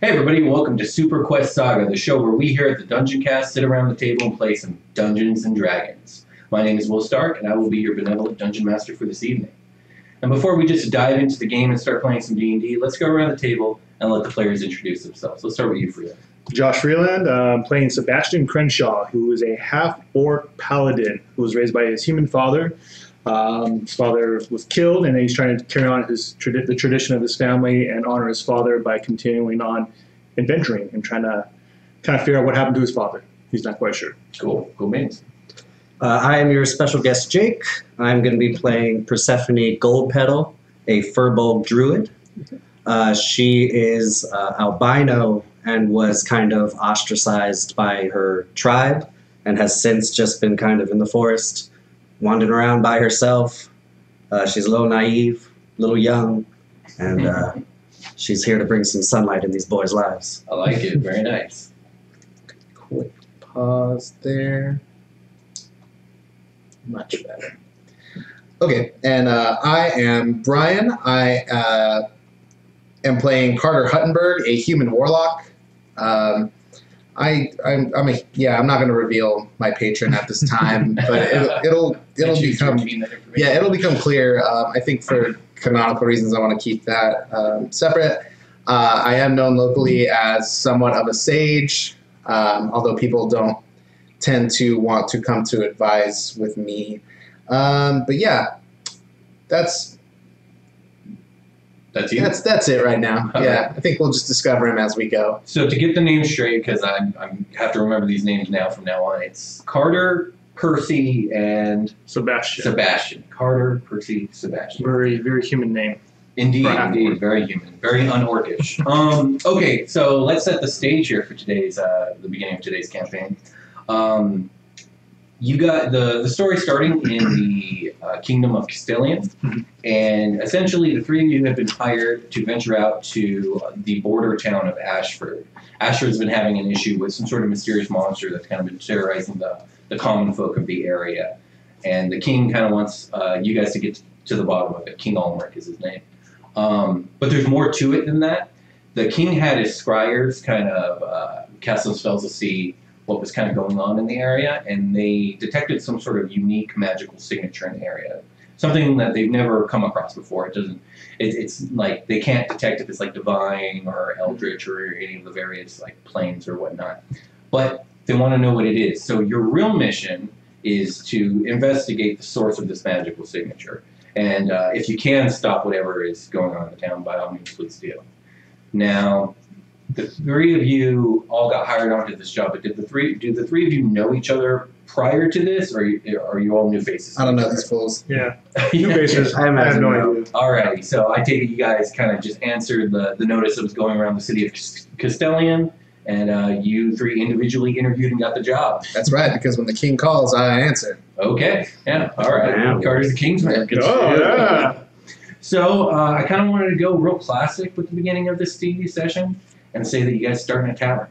Hey everybody, welcome to Superquest Saga, the show where we here at the Dungeoncast sit around the table and play some Dungeons and Dragons. My name is Will Stark, and I will be your benevolent Dungeon Master for this evening. And before we just dive into the game and start playing some D&D, let's go around the table and let the players introduce themselves. Let's start with you, Freeland. Josh Freeland, playing Sebastion Crenshaw, who is a half-orc paladin who was raised by his human father. His father was killed, and he's trying to carry on the tradition of his family and honor his father by continuing on adventuring and trying to kind of figure out what happened to his father. He's not quite sure. Cool beans. I am your special guest, Jake. I'm going to be playing Persephone Goldpetal, a Firbolg Druid. She is albino and was kind of ostracized by her tribe and has since just been kind of in the forest, wandering around by herself. She's a little naive, a little young, and she's here to bring some sunlight in these boys' lives. I like it. Very nice. Quick pause there. Much better. Okay, and I am Brian. I am playing Carter Huttenburg, a human warlock. I'm not going to reveal my patron at this time, but it'll become clear. I think for canonical reasons, I want to keep that separate. I am known locally as somewhat of a sage, although people don't tend to want to come to advise with me. But yeah, that's you? That's it right now. All yeah, right. I think we'll just discover him as we go. So to get the names straight, because I have to remember these names now from now on, it's Carter, Percy, and Sebastion. Carter, Percy, Sebastion. Very, very human name. Indeed, very human, very un-orcish. Okay, so let's set the stage here for today's the beginning of today's campaign. You got the story starting in the Kingdom of Castellian, and essentially the three of you have been hired to venture out to the border town of Ashford. Ashford's been having an issue with some sort of mysterious monster that's kind of been terrorizing the common folk of the area, and the king kind of wants you guys to get to the bottom of it. King Ulrich is his name. But there's more to it than that. The king had his scryers kind of cast some spells to see what was kind of going on in the area, and they detected some sort of unique magical signature in the area. Something that they've never come across before. It's like they can't detect if it's like divine or eldritch or any of the various like planes or whatnot. But they want to know what it is. So your real mission is to investigate the source of this magical signature. And if you can stop whatever is going on in the town, by all means, please do. Now, the three of you all got hired onto this job, but did the three of you know each other prior to this, or are you all new faces? I don't know these fools. Yeah, new faces. I have no idea. Alrighty, so I take it you guys kind of just answered the notice that was going around the city of Castellian, and you three individually interviewed and got the job. That's right, because when the king calls, I answer. Okay, yeah, all right. Wow. Carter's the Kingsman. Oh, yeah. So I kind of wanted to go real classic with the beginning of this D&D session and say that you guys start in a tavern.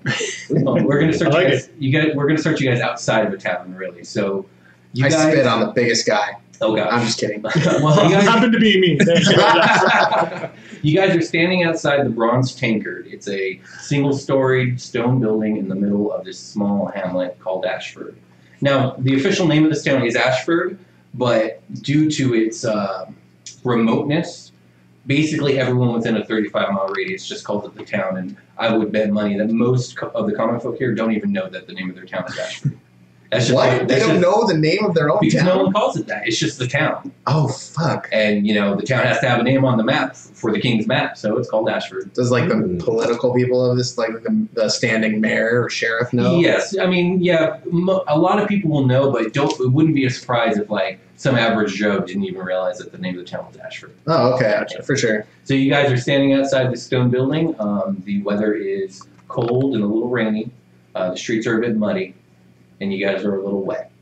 We're going to start we're going to start you guys outside of a tavern, really. So you guys spit on the biggest guy. Oh gosh, I'm just kidding. Well, you guys happened to be me. You guys are standing outside the Bronze Tankard. It's a single-storied stone building in the middle of this small hamlet called Ashford. Now, the official name of this town is Ashford, but due to its remoteness, basically everyone within a 35-mile radius just calls it the town, and I would bet money that most of the common folk here don't even know that the name of their town is Ashford. That's just, what? They don't know the name of their own because town? no one calls it that. It's just the town. Oh, fuck. And, you know, the town has to have a name on the map for the king's map, so it's called Ashford. Does, like, the political people of this, like, the standing mayor or sheriff know? Yes. I mean, yeah, a lot of people will know, but it wouldn't be a surprise if, like, some average Joe didn't even realize that the name of the town was Ashford. Oh, okay. For sure. So you guys are standing outside the stone building. The weather is cold and a little rainy. The streets are a bit muddy, and you guys are a little wet.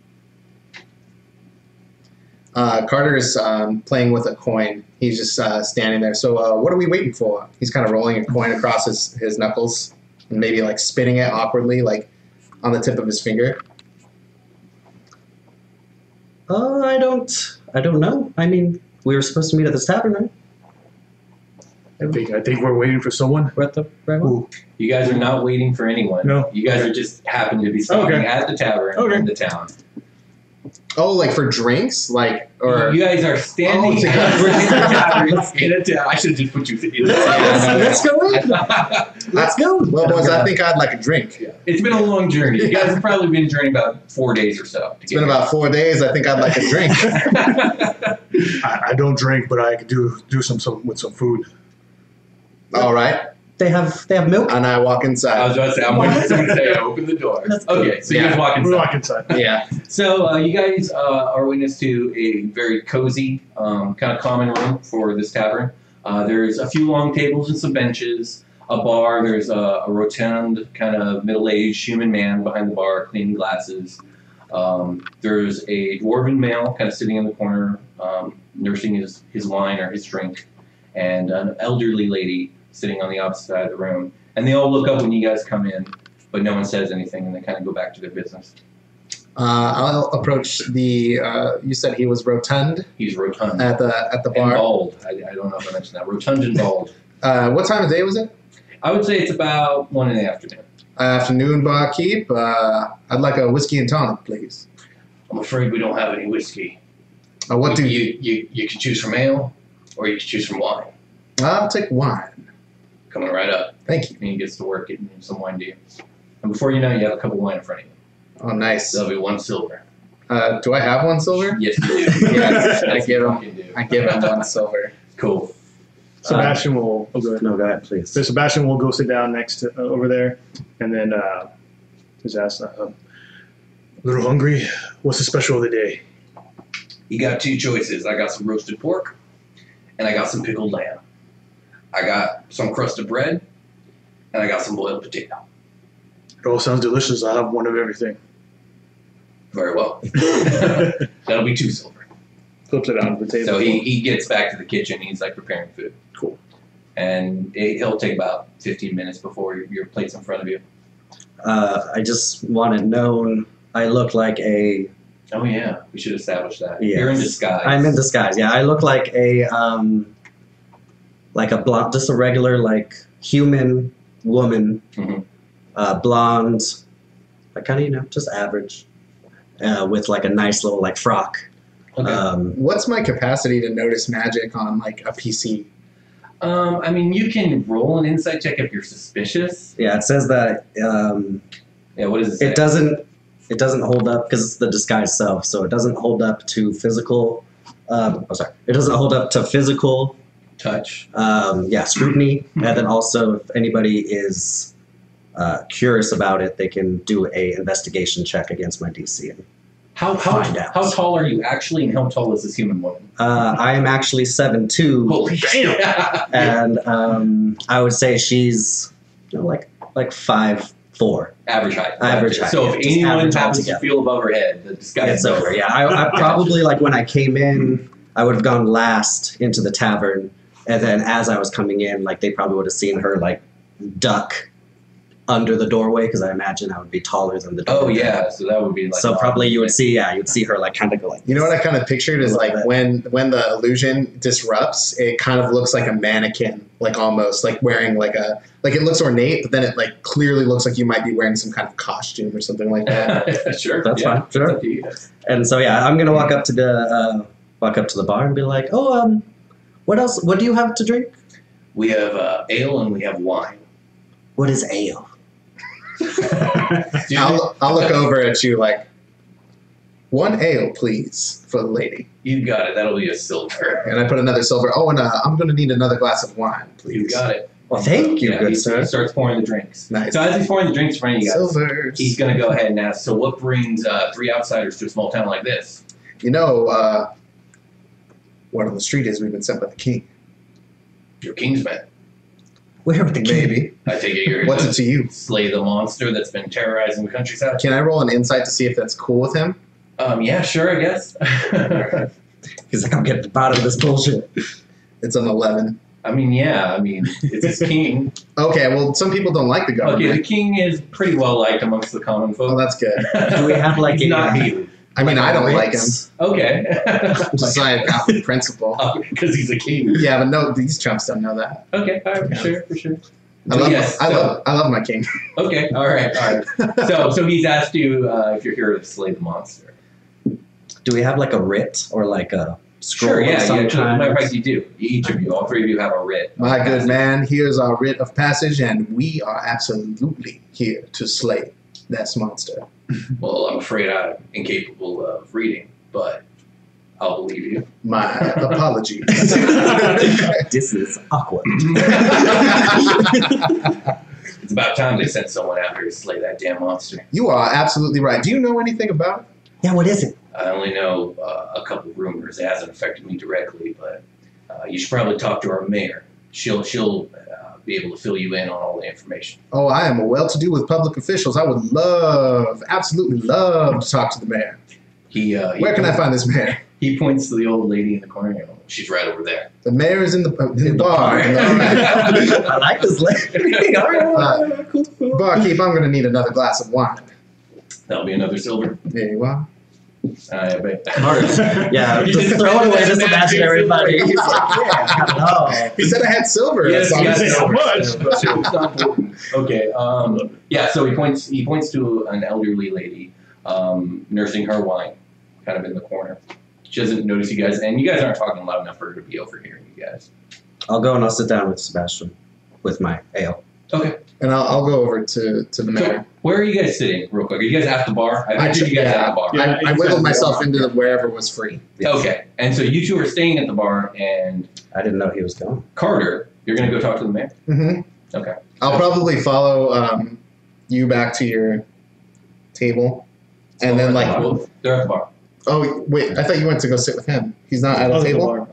Carter is playing with a coin. He's just standing there. So what are we waiting for? He's kind of rolling a coin across his knuckles and maybe like spinning it awkwardly, like on the tip of his finger. I don't know. I mean, we were supposed to meet at this tavern, right? I think we're waiting for someone. We're at the right one? Ooh. You guys are not waiting for anyone. No. You guys are just happen to be stopping at the tavern in the town. Oh, like for drinks, like or You guys are standing Oh, at the tavern in a town. I should have just put you in the Let's go in. Let's go. well, boys, I think I'd like a drink. It's been a long journey. You guys have probably been journeying about 4 days or so. It's been about 4 days. I think I'd like a drink. I don't drink, but I could do some with some food. All right, They have milk. and I walk I inside. was about to say, I'm waiting for someone to say, open the door. Okay, so you guys walk We inside. walk inside. Yeah. So you guys are witness to a very cozy, kind of common room for this tavern. There's a few long tables and some benches, a bar. There's a rotund, kind of middle-aged human man behind the bar cleaning glasses. There's a dwarven male kind of sitting in the corner, nursing his wine or his drink, and an elderly lady sitting on the opposite side of the room. And they all look up when you guys come in, but no one says anything, and they kind of go back to their business. I'll approach the. You said he was rotund He's rotund. at the And bar. bald. I don't know if I mentioned that. Rotund and bald. What time of day was it? I would say it's about 1 in the afternoon. Afternoon, barkeep. I'd like a whiskey and tonic, please. I'm afraid we don't have any whiskey. What do you can choose from ale, or you can choose from wine. I'll take wine. Coming right up. Thank you. And he gets to work getting some wine to you. And before you know it, you have a cup of wine in front of you. Oh, nice. That'll be 1 silver. Do I have 1 silver? Yes, you do. Yes, I Yes, give you him. fucking do. I give him 1 silver. Cool. Sebastian will. Oh, go ahead. No, go ahead, please. So Sebastian will go sit down next to over there, and then just ask, a little hungry. What's the special of the day? You got 2 choices. I got some roasted pork, and I got some pickled lamb. I got some crusted bread, and I got some boiled potato. It all sounds delicious. I'll have one of everything. Very well. That'll be 2 silver. Flips it out on the table. So he gets back to the kitchen. He's like preparing food. Cool. And he'll take about 15 minutes before your plate's in front of you. I just want it known I look like a. Oh yeah, we should establish that. Yes. You're in disguise. I'm in disguise. Yeah, I look like a blonde, just a regular like human woman, Mhm. blonde, like kind of just average, with like a nice little like frock. Okay. What's my capacity to notice magic on like a PC? I mean, you can roll an insight check if you're suspicious. Yeah, it says that Yeah, what does it say? it doesn't hold up because it's the disguise self, so it doesn't hold up to physical. It doesn't hold up to physical. Touch. Scrutiny, and then also if anybody is curious about it, they can do a investigation check against my DC. And, How Find out. tall are you actually, and how tall is this human woman? I am actually 7'2", Holy damn! and I would say she's like 5'4". Average height. Average height, So yeah, if just anyone average happens to altogether. feel above her head, the disguise It's over. Yeah, I probably like when I came in, I would have gone last into the tavern, and then as I was coming in, like they probably would have seen her like duck under the doorway because I imagine I would be taller than the doorway. Oh yeah, so that would be like. So probably you'd see her like kind of go like. You know what I kind of pictured is like bit. when the illusion disrupts, it kind of looks like a mannequin, like almost like wearing like it looks ornate, but then it like clearly looks like you might be wearing some kind of costume or something like that. Sure. That's yeah. fine. Sure. It's up to you guys. And so yeah, I'm gonna walk up to the bar and be like, what else? What do you have to drink? We have ale and we have wine. What is ale? Dude, I'll look over at you like, 1 ale, please, for the lady. you got it. That'll be a silver. And I put another silver. Oh, and I'm going to need another glass of wine, please. You got it. Well, thank you, Yeah, good he sir. starts pouring the drinks. Nice. So as he's pouring the drinks in front of you guys, Silvers. he's going to go ahead and ask, so what brings 3 outsiders to a small town like this? You know, word on the street is we've been sent by the king. You're Kingsmen. Where with the king? Maybe. I take it you're What's going it to you? to slay the monster that's been terrorizing the countryside? Can I roll an insight to see if that's cool with him? Yeah, sure, I guess. He's like, I'm getting to the bottom of this bullshit. It's an 11. It's his king. Okay, well, some people don't like the government. Okay, the king is pretty well liked amongst the common Oh, folk. that's good. Do we have like He's not a? hated. I mean, I don't like him. Okay. Just like out of principle. Because he's a king. Yeah, but no, these chumps don't know that. Okay, all right, for sure. I love my king. Okay, all right. So he's asked you if you're here to slay the monster. Do we have like a writ or like a scroll? Sure, yeah. Matter of fact, you do. Each of you, all three of you, have a writ. My good man, here's our writ of passage, and we are absolutely here to slay this monster. Well, I'm afraid I'm incapable of reading, but I'll believe you. My apologies. This is awkward. It's about time they sent someone out here to slay that damn monster. You are absolutely right. Do you know anything about it? Yeah, what is it? I only know a couple rumors. It hasn't affected me directly, but you should probably talk to our mayor. She'll be able to fill you in on all the information. Oh, I am well-to-do with public officials. I would absolutely love to talk to the mayor. Where can I find this mayor? He points to the old lady in the corner. She's right over there. The mayor is in the bar. I like this lady. All right, cool. Barkeep, I'm going to need another glass of wine. That'll be another silver. There you are. I bet. Yeah, just throw it away to Sebastion, everybody. He's like, yeah, no. He said I had silver. Yes, That's all how he much? Okay. So he points to an elderly lady nursing her wine, kind of in the corner. She doesn't notice you guys, and you guys aren't talking loud enough for her to be overhearing you guys. I'll go and I'll sit down with Sebastion with my ale. Okay. And I'll go over to the mayor. So, where are you guys sitting, real quick? Are you guys at the bar? I pictured you guys at the bar. Yeah. I wiggled myself into wherever was free. Okay. And so you two are staying at the bar, and I didn't know he was going. Carter, you're going to go talk to the mayor? Mm-hmm. Okay. I'll probably follow you back to your table. And then, Well, they're at the bar. Oh, wait, I thought you went to go sit with him. He's not at a table?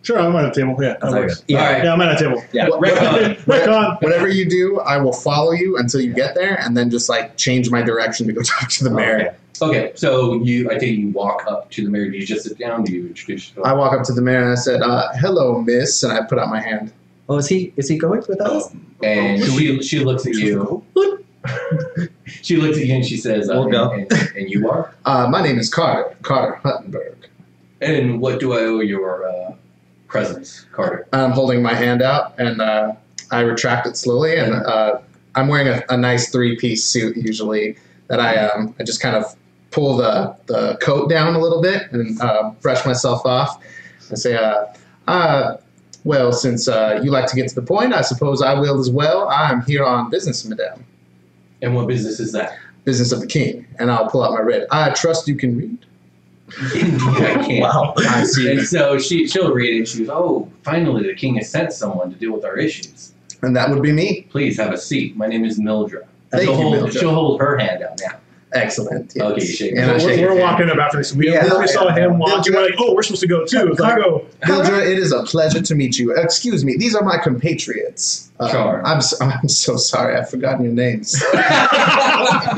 Sure, I'm at a table. Yeah, that works. All right. Yeah, I'm at a table. Yeah. Retcon. Whatever you do, I will follow you until you get there, and then just change my direction to go talk to the mayor. Okay, so I think you walk up to the mayor. Do you just sit down? Do you introduce yourself? I walk up to the mayor and I said, "Hello, miss," and I put out my hand. Oh, is he going with us? And she looks at you. She looks at you and she says, We'll go. And you are? My name is Carter Huttenburg. And what do I owe your presence, Carter? I'm holding my hand out, and I retract it slowly, and I'm wearing a nice three-piece suit usually that I just kind of pull the coat down a little bit and brush myself off and say, well, since you like to get to the point, I suppose I will as well. I'm here on business, madame. And what business is that? Business of the king. And I'll pull out my writ. I trust you can read. I can't. Wow. I see. And so she'll read it and she goes, oh, finally the king has sent someone to deal with our issues. And that would be me. Please have a seat. My name is Mildred. Thank you, Mildred. She'll hold her hand out now. Excellent. Yes. Okay, you shake And I So shake we're your walking up after this. We Yeah. saw him walking. We're like, oh, we're supposed to go too. It's like, oh. Mildred, it is a pleasure to meet you. Excuse me, these are my compatriots. Sure. I'm so sorry, I've forgotten your names. A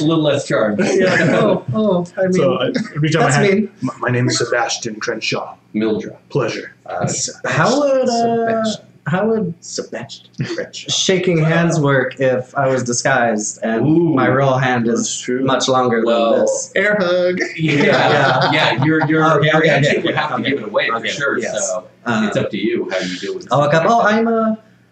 little less charmed. Yeah. I mean, So I reach out my that's hand. me. My name is Sebastion Crenshaw. Mildred. Pleasure. How would Sebastion. shaking hands work if I was disguised and Ooh, my real hand that's is true. much longer Well, than this? Air hug. Yeah. You're Okay, you have to give it away for Okay, sure. yes. So it's up to you how you deal with it. I'll look up. Oh,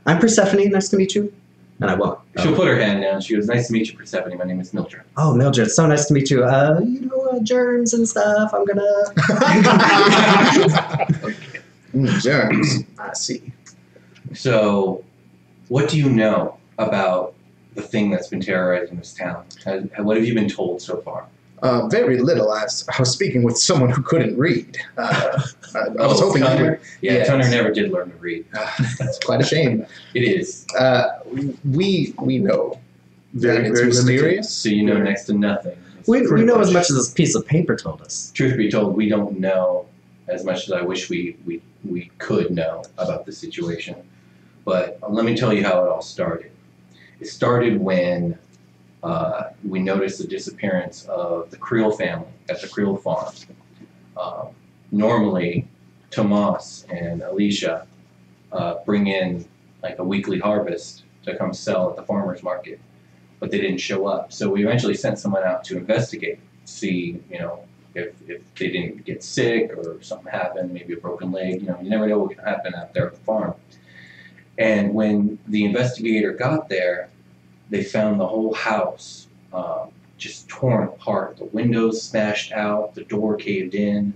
I'm Persephone. Nice to meet you. And I won't. She'll put her hand down. She goes, "Nice to meet you, Persephone. My name is Mildred." Oh, Mildred, so nice to meet you. Germs and stuff. I'm gonna. Germs. I see. So, what do you know about the thing that's been terrorizing this town? What have you been told so far? Very little. I was speaking with someone who couldn't read. I was hoping you Tunner? would. Yeah, Yes. Tunner never did learn to read. That's quite a shame. It is. We know that it's very mysterious. So you know next to nothing. We Pretty know much. as much as this piece of paper told us. Truth be told, we don't know as much as I wish we could know about the situation. But let me tell you how it all started. It started when we noticed the disappearance of the Creel family at the Creel farm. Normally, Tomas and Alicia bring in like a weekly harvest to come sell at the farmer's market. but they didn't show up. So we eventually sent someone out to investigate, see, if they didn't get sick or something happened, maybe a broken leg. You never know what can happen out there at the farm. And when the investigator got there, they found the whole house just torn apart. The windows smashed out, the door caved in.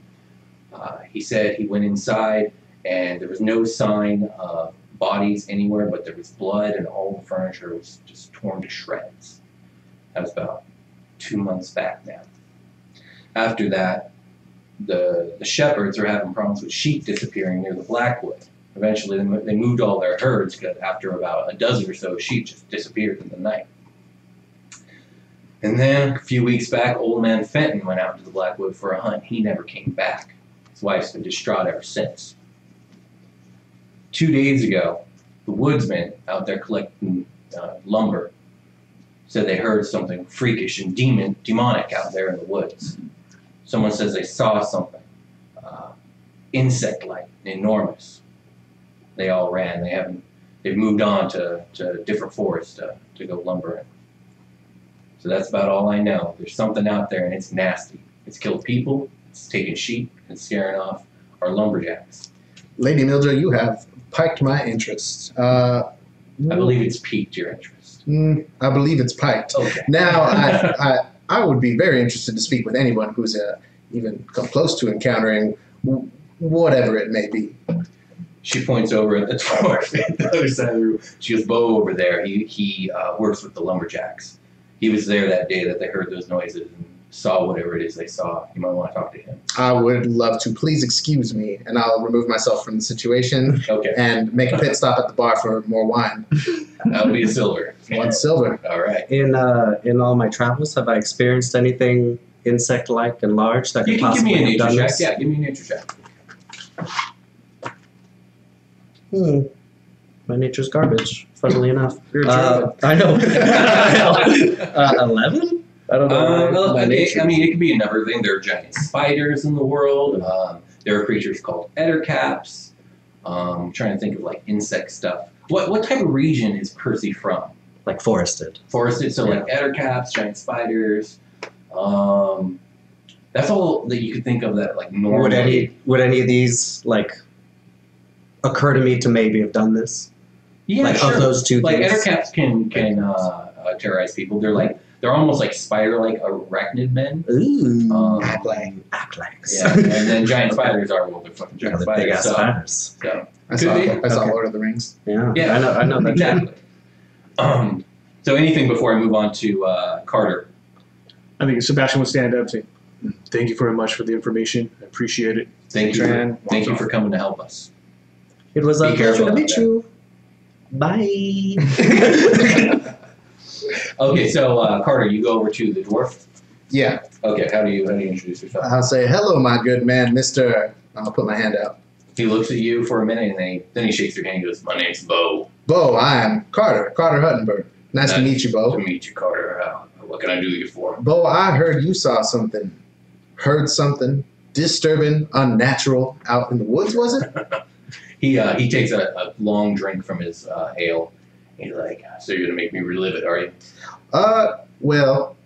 He said he went inside and there was no sign of bodies anywhere, but there was blood and all the furniture was just torn to shreds. That was about 2 months back now. After that, the shepherds are having problems with sheep disappearing near the Blackwood. Eventually, they moved all their herds because after about a dozen or so, sheep just disappeared in the night. And then a few weeks back, old man Fenton went out to the Blackwood for a hunt. He never came back. His wife's been distraught ever since. 2 days ago, the woodsman out there collecting lumber said they heard something freakish and demonic out there in the woods. Someone says they saw something insect-like, enormous. They all ran. They've moved on to different forests to go lumbering. So that's about all I know. There's something out there and it's nasty. It's killed people, it's taken sheep, and scaring off our lumberjacks. Lady Mildred, you have piqued my interest. I believe it's piqued your interest. I believe it's piked. Okay. Now, I would be very interested to speak with anyone who's even come close to encountering whatever it may be. She points over at the dwarf at the other side of the room. She goes, Bo over there, he works with the lumberjacks. He was there that day that they heard those noises and saw whatever it is they saw. You might want to talk to him. I would love to. Please excuse me, and I'll remove myself from the situation and make a pit stop at the bar for more wine. That'll be a silver. 1 silver. All right. In all my travels, have I experienced anything insect-like and large that You could can give me a possibly have nature done check. this? Yeah, give me a nature check. My nature's garbage, funnily enough. You're a Druid. I know. 11? I don't know. I mean, it could be another thing. There are giant spiders in the world. There are creatures called ettercaps. I'm trying to think of like insect stuff. What type of region is Percy from? Like forested. Forested, so like ettercaps, giant spiders. That's all that you could think of that like normally. Would any of these like occur to me to maybe have done this? Yeah, like sure. of those two like things. ettercaps can terrorize people. They're almost like spider-like arachnid men. Ooh. Actlags. Yeah, and then giant spiders are they're fucking Yeah, giant the spiders. big ass So, spiders. so I saw Okay. Lord of the Rings. Yeah. Yeah, I know that. exactly. So anything before I move on to Carter? I think Sebastion would stand up and say, "Thank you very much for the information. I appreciate it." Thank Tran, you for coming to help us. It was a Be pleasure careful to out meet there. you. Bye. Okay, so Carter, you go over to the dwarf. Yeah. Okay, how do you introduce yourself? I'll say, hello, my good man, Mr. I'll put my hand out. He looks at you for a minute and then he shakes your hand and goes, "My name's Bo. Bo, I am Carter Huttenburg. Nice to meet you, Nice to Bo. meet you, Carter. What can I do you for?" Bo, I heard you saw something. Heard something disturbing, unnatural out in the woods, was it? He takes a long drink from his ale. He's like, "So you're gonna make me relive it, are you?" Well,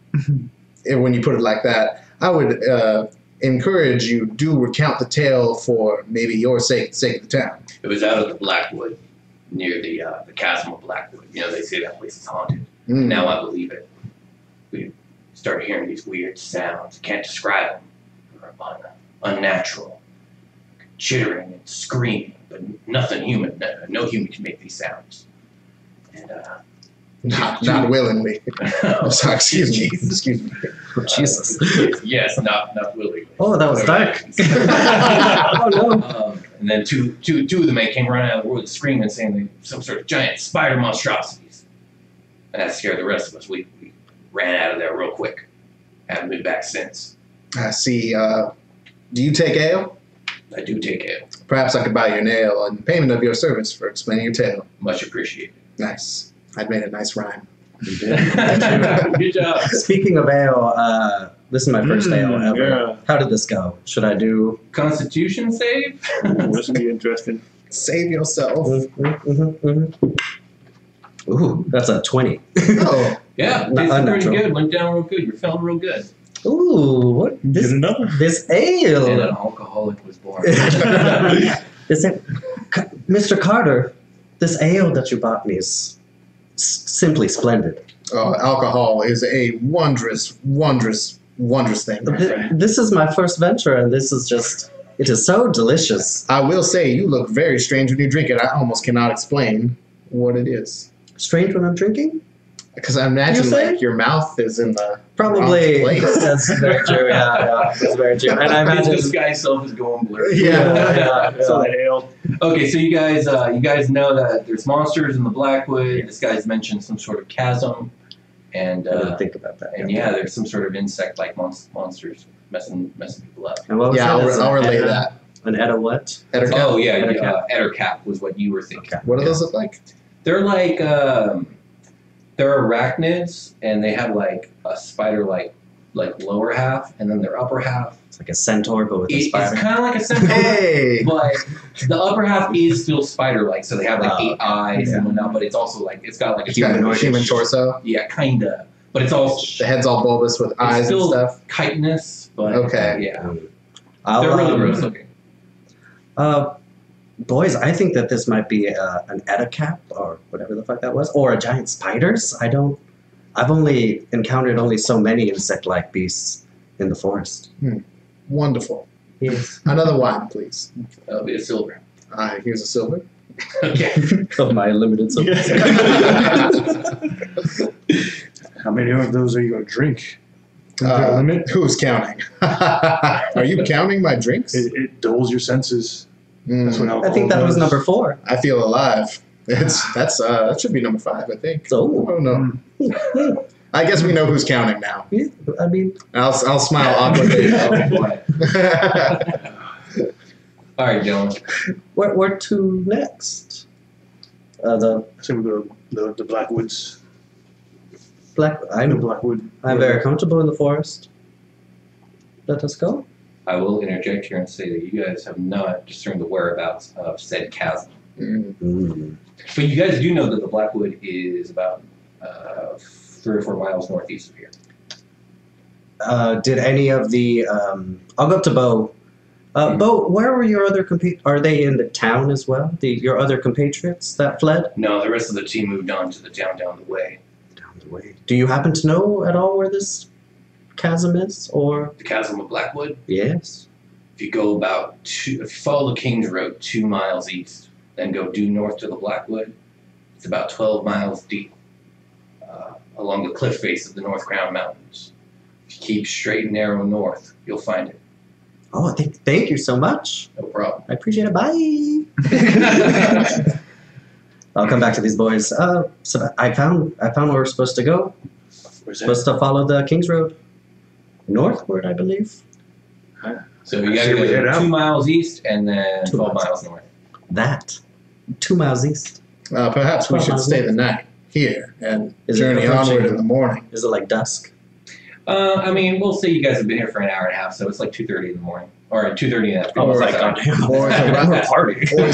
when you put it like that, I would encourage you do recount the tale for maybe your sake, the sake of the town. It was out of the Blackwood, near the Chasm of Blackwood. They say that place is haunted. Mm. Now I believe it. We started hearing these weird sounds. Can't describe them. They're unnatural, chittering and screaming, but nothing human. No human can make these sounds. And Not willingly. I'm sorry, excuse me. Excuse me. Jesus. yes, not willingly. Oh, that was dark. Oh no. And then two of the men came running out of the woods screaming, saying they some sort of giant spider monstrosities. And that scared the rest of us. We ran out of there real quick. Haven't been back since. I see. Do you take ale? I do take ale. Perhaps I could buy you an ale in payment of your service for explaining your tale. Much appreciated. Nice. I'd made a nice rhyme. Good job. Speaking of ale, this is my first ale ever. Yeah. How did this go? Should I do? Constitution save? This would be interesting. Save yourself. Ooh, that's a 20. Oh, Yeah, tasted pretty good. Went down real good. You're feeling real good. Ooh, what Get another. this And ale? an alcoholic was born. Mr. Carter, this ale that you bought me is simply splendid. Alcohol is a wondrous, wondrous, wondrous thing. my friend. This is my first venture, and this is just, it is so delicious. I will say, you look very strange when you drink it. I almost cannot explain what it is. Strange when I'm drinking? Because I imagine You say? like your mouth is in the Probably. wrong place. That's very true, yeah, that's very true. And I imagine... His disguise self is going blurry. Yeah. So that ale. Okay, so you guys know that there's monsters in the Blackwood. This guy's mentioned some sort of chasm, and I didn't think about that. and yeah, there's some sort of insect-like monsters messing people up. And what was Yeah, that? I'll relay that. An Edda what? Ettercap. Oh yeah, Ettercap. Ettercap was what you were thinking. What do those look like? They're like they're arachnids, and they have like a spider-like lower half, and then their upper half. It's like a centaur, but with a It's spider. kind of like a centaur. Hey! But the upper half is still spider-like, so they have like 8 okay. eyes Yeah. and whatnot. But it's also like it's got like a It's got a humanoid. human torso. Yeah, kinda. But it's all The head's all bulbous with eyes and still stuff. chitinous. But Okay. yeah, I'll, they're really gross looking. Boys, I think that this might be an Ettercap or whatever the fuck that was, or a giant spiders. I've only encountered so many insect-like beasts in the forest. Wonderful. Yes. Another wine, please. That'll be a silver. Here's a silver. Okay. Of my limited supply. How many of those are you going to drink? Is there a limit? Who's counting? Are you counting my drinks? It dulls your senses. That's what alcohol I think that was does. number 4. I feel alive. That should be number 5, I think. So, Oh no. I guess we know who's counting now. yeah, I mean, I'll smile awkwardly. Oh, boy. All right, Dylan. where to next? The I think we go to the Blackwoods. black. The I'm Blackwood. very comfortable in the forest. Let us go. I will interject here and say that you guys have not discerned the whereabouts of said chasm. But you guys do know that the Blackwood is about 3 or 4 miles northeast of here. Did any of the? I'll go up to Bo. Bo, where were your other Are they in the town as well? Your other compatriots that fled No, the rest of the team moved on to the town down the way. down the way? Do you happen to know at all where this chasm is, or? The Chasm of Blackwood. Yes. If you go if you follow the King's Road 2 miles east, then go due north to the Blackwood, it's about 12 miles deep along the cliff face of the North Crown Mountains. If you keep straight and narrow north, you'll find it. Oh, thank you so much. No problem. I appreciate it. Bye. I'll come back to these boys. So I found where we're supposed to go. Where's Supposed to follow the King's Road northward, I believe. So you Should we gotta head go out? 2 miles east and then 2 12 miles. miles north. That 2 miles east. Perhaps we 12 should miles stay north. the night here and Is it journey approaching- onward in the morning. Is it like dusk? I mean, we'll say you guys have been here for an hour and a half, so it's like 2:30 in the morning. Or 2:30 in the afternoon. Or- goddamn. Or it's party. Or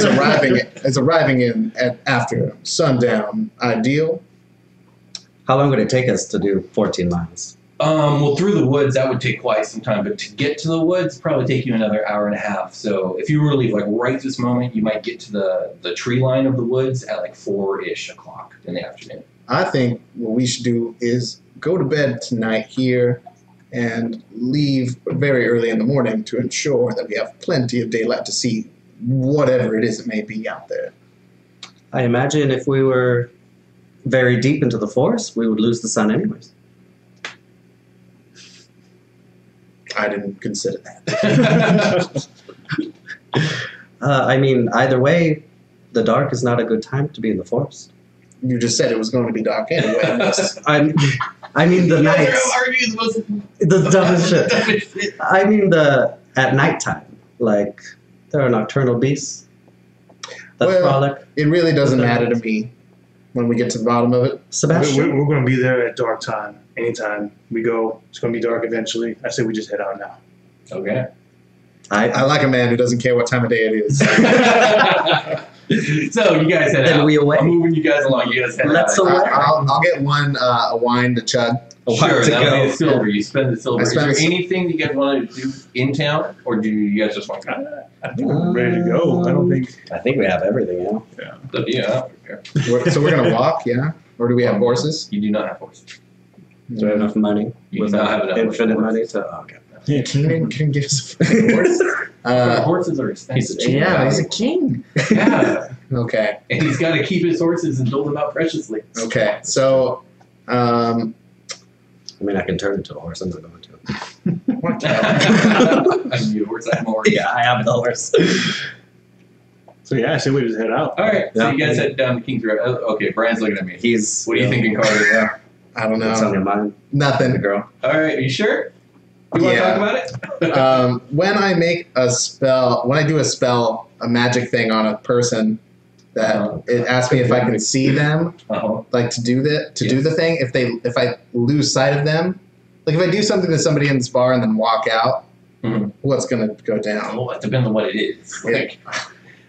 is arriving in after sundown ideal? How long would it take us to do 14 miles? Well, through the woods, that would take quite some time, but to get to the woods, probably take you another hour and a half. So if you were to leave like right this moment, you might get to the tree line of the woods at like 4-ish o'clock in the afternoon. I think what we should do is go to bed tonight here and leave very early in the morning to ensure that we have plenty of daylight to see whatever it is that may be out there. I imagine if we were very deep into the forest, we would lose the sun anyways. I didn't consider that. I mean, either way, the dark is not a good time to be in the forest. You just said it was going to be dark anyway. I mean the nights. The dumbest shit. I mean at nighttime. Like, there are nocturnal beasts that Well, frolic. It really doesn't matter to me when we get to the bottom of it. Sebastion? We're going to be there at dark time. Anytime we go, it's going to be dark eventually. I say we just head out now. Okay. I like a man who doesn't care what time of day it is. So you guys head Then out. we away. I'm moving you guys along. You guys head Let's out. away. I'll get one a wine to chug. Sure, to that'll go. be a silver. You spend the silver. I Is spend there the- anything you guys want to do in town, or do you guys just want to I think we're ready to go. I don't think. I think we have everything, yeah. go? Yeah. So we're gonna walk, yeah? Or do we have horses? You do not have horses. Do we have enough money? You With do not have enough infinite money. money to. Oh, okay. The king can give us a horse. Horses are expensive. He's a king. Yeah. Okay. And he's got to keep his horses and build them out preciously. Okay. So, I mean, I can turn into a horse. I'm not going to. what? I mean, horse, I'm a horse. Yeah, I have the horse. So yeah, I say we just head out. All right. So Yeah. you guys head down to King's Road. Oh, okay, Brian's looking at me. He's. What are you thinking, Carter? I don't What's on know. your mind, the Nothing. girl? All right. Are you sure? You want to Yeah. talk about it? When I make a spell, when I do a spell, a magic thing on a person, that it asks me if I can see them, Uh-huh. like to do the thing. If I lose sight of them, like if I do something to somebody in this bar and then walk out, Mhm. what's gonna go down? Well, it depends on what it is. Like,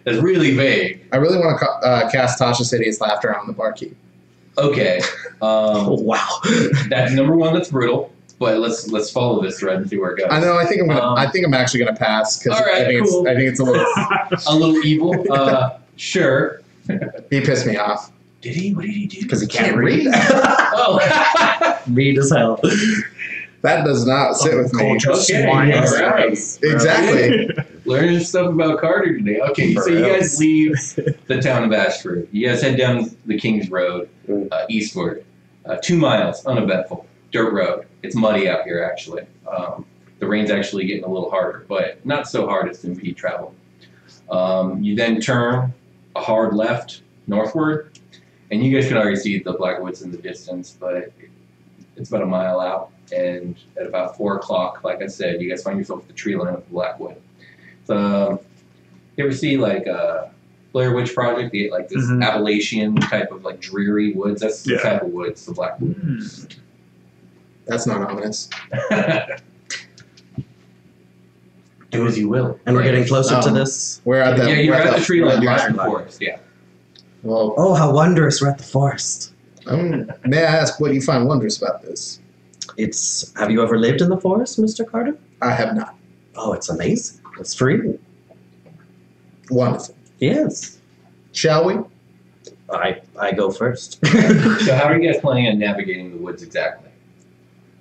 that's really vague. I really want to cast Tasha's Hideous Laughter on the barkeep. Okay. Oh, wow. That's number one. That's brutal. But let's follow this thread and see where it goes. I know. I think I'm actually gonna pass because All right, cool. I think it's a little. A little evil. Sure. He pissed me off. Did he? What did he do? Because he can't read. Oh. Read as hell. That does not sit with me. Okay. All Swine. right. Exactly. Learning stuff about Carter today. Okay, so you guys leave the town of Ashford. You guys head down the King's Road, eastward. 2 miles, uneventful, dirt road. It's muddy out here, actually. The rain's actually getting a little harder, but not so hard as to impede travel. You then turn a hard left northward, and you guys can already see the Blackwoods in the distance, but it's about a mile out. And at about 4 o'clock, like I said, you guys find yourself at the tree line of the Blackwood. So, you ever see like Blair Witch Project, like this Appalachian type of like dreary woods? That's the type of woods the Blackwood. That's not ominous. Do as you will. And we're getting closer to this. We're at the. Yeah, you're we're at the tree line. You're red at the line. forest. Yeah. Well, Oh, how wondrous. We're at the forest. may I ask what you find wondrous about this? It's. Have you ever lived in the forest, Mr. Carter? I have not. Oh, it's amazing. It's free. Wonderful. Yes. Shall we? I go first. So how are you guys planning on navigating the woods exactly?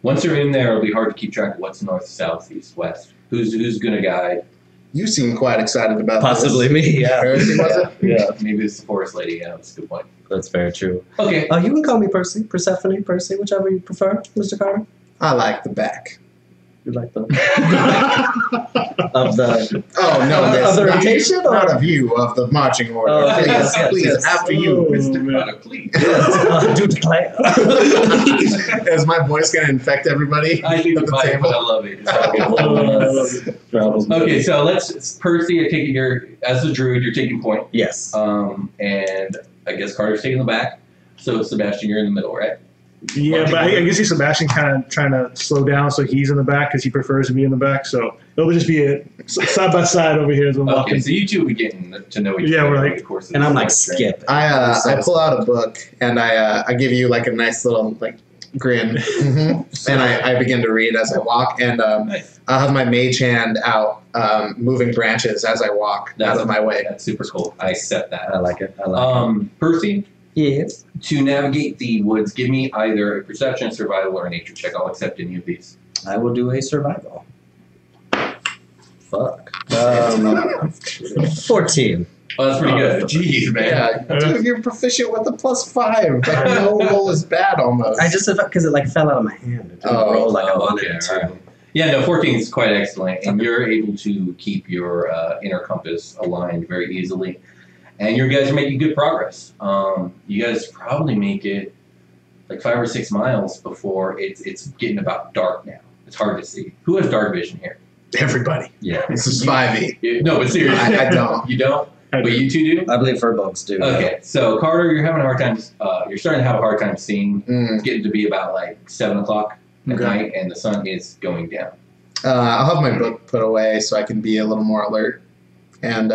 Once you're in there, it'll be hard to keep track of what's north, south, east, west. Who's going to guide? You seem quite excited about Possibly this. me, yeah. Percy, was it? Yeah, Maybe it's the forest lady. Yeah, that's a good point. that's very true. Okay. You can call me Percy, Persephone, Percy, whichever you prefer, Mr. Carter. I like the back. You like the of the Oh no, Of miss. the Not- rotation, or- Not of you, of the marching order. Oh, please, yes, please, yes. after you. Mr. Carter, please. do declare. Is my voice going to infect everybody I think at it's the fine, table? but I love it. It's all good. Okay, so Percy, I take it as the druid, you're taking point. Yes. And I guess Carter's taking the back. So Sebastion, you're in the middle, right? Yeah, but I can see Sebastion kind of trying to slow down so he's in the back because he prefers to be in the back. So it'll just be a side by side over here as I'm Okay, walking. so you two will be getting to know each Yeah, other we're over like- the course of And this I'm like live stream. skip. I pull out a book and I give you like a nice little like grin, and I begin to read as I walk, and Nice. I'll have my mage hand out, moving branches as I walk out of my way. That's super cool. I accept that. I like it. I like Percy, it. Yes. to navigate the woods, give me either a perception, survival, or a nature check. I'll accept any of these. I will do a survival. Fuck. 14. Oh, that's pretty good. Jeez, man. Yeah, dude, you're proficient with a +5. Like no roll is bad almost. I just because it like fell out of my hand. It didn't Oh, roll like I Oh, wanted okay, it to. all right. Yeah, no, 14 is quite excellent, and you're able to keep your inner compass aligned very easily. And you guys are making good progress. You guys probably make it like 5 or 6 miles before it's getting about dark now. It's hard to see. Who has dark vision here? Everybody. Yeah. This is 5e. No, but seriously. I don't. You don't? But you two do? I believe Firbolgs do. Okay, so Carter, you're having a hard time. You're starting to have a hard time seeing. Mm. It's getting to be about like 7 o'clock at Okay. night, and the sun is going down. I'll have my book put away so I can be a little more alert. And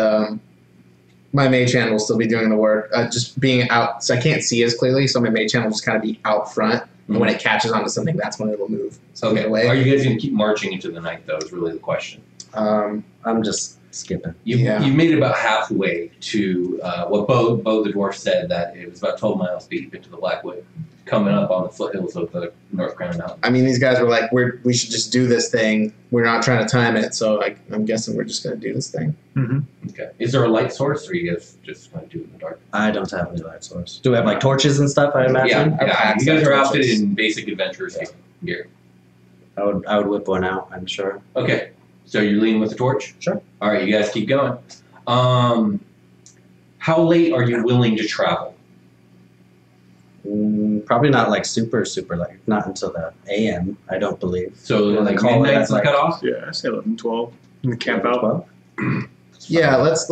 my mage hand will still be doing the work. Just being out, so I can't see as clearly, so my mage hand will just kind of be out front. And when it catches onto something, that's when it'll move. So Okay. away. Are you guys going to keep marching into the night, though, is really the question. I'm just skipping. You made it about halfway to what Bo the dwarf said, that it was about 12 miles deep into the Blackwood, coming up on the foothills of the North Crown Mountain. I mean, these guys were like, we should just do this thing. We're not trying to time it, so I'm guessing we're just going to do this thing. Mm-hmm. Okay. Is there a light source, or are you guys just going to do it in the dark? I don't have any light source. Do we have like torches and stuff? I imagine. Yeah. You guys are outfitted in basic adventurers gear. I would whip one out. I'm sure. Okay. So you're leading with the torch? Sure. All right, you guys keep going. How late are you willing to travel? Probably not like super late. Not until the AM, I don't believe. So like call it midnight's at, cut off? Yeah, I say 11, 12. In the camp out. 12? Yeah, let's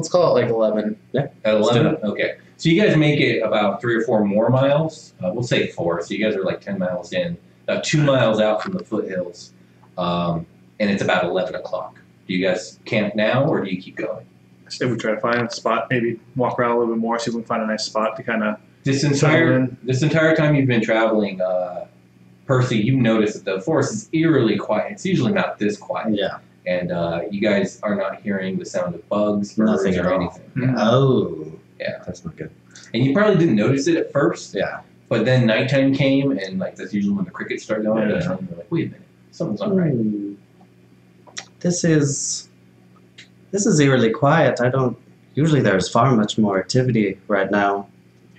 call it like 11. At 11? Okay. So you guys make it about 3 or 4 more miles. We'll say 4. So you guys are like 10 miles in. 2 miles out from the foothills. And it's about 11 o'clock. Do you guys camp now, or do you keep going? I say we try to find a spot, maybe walk around a little bit more, see if we can find a nice spot to kind of. This entire time you've been traveling, Percy, you notice that the forest is eerily quiet. It's usually not this quiet. Yeah. And you guys are not hearing the sound of bugs, birds, Nothing at or all. anything. Mm. Oh. Yeah. That's not good. And you probably didn't notice it at first. Yeah. But then nighttime came, and like that's usually when the crickets start going. Yeah. And you're like, wait a minute, something's not right. This is eerily quiet. Usually there's far much more activity right now.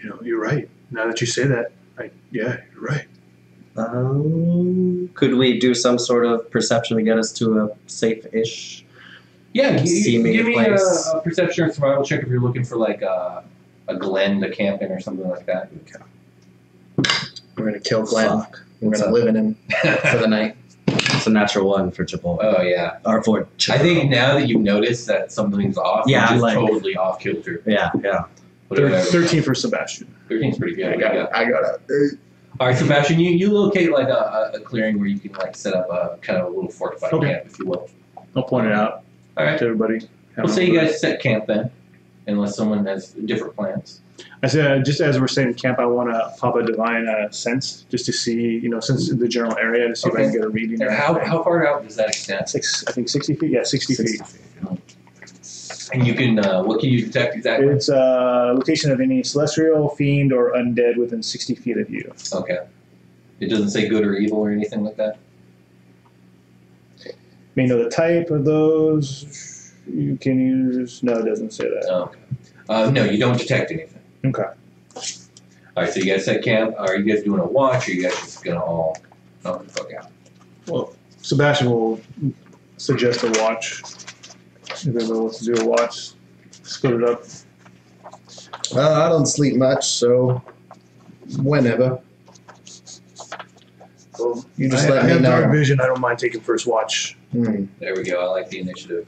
You know, you're right. Now that you say that, you're right. Could we do some sort of perception to get us to a safe-ish? Yeah, Seeming give me place. a perception or survival check if you're looking for like a glen to camp in or something like that. Okay. We're going to kill Glenn. Fuck. We're going to live in him for the night. It's a natural one for Jabal. Oh yeah. Or for I think now that you've noticed that something's off, Yeah, you're just like- totally off kilter. Yeah. 13 for Sebastian. 13's pretty good. I got it. All right, Sebastian, you locate like a clearing where you can like set up a kind of a little fortified Okay. camp, if you will. I'll point it out All right. to everybody. We'll say you guys set camp then, unless someone has different plans. I said, just as we're saying camp, I want to pop a divine sense just to see, since the general area, to see if I can get a reading. And how far out does that extend? I think 60 feet? Yeah, 60 feet. And you can, what can you detect exactly? It's a location of any celestial, fiend, or undead within 60 feet of you. Okay. It doesn't say good or evil or anything like that? May know the type of those you can use. No, it doesn't say that. Okay. No, you don't detect anything. Okay. All right, so you guys set camp. Are you guys doing a watch, or are you guys just going to all knock the fuck out? Well, Sebastian will suggest a watch. If everyone wants to do a watch, split it up. I don't sleep much, so whenever. Well, You just I let me have dark know. vision. I don't mind taking first watch. There we go. I like the initiative.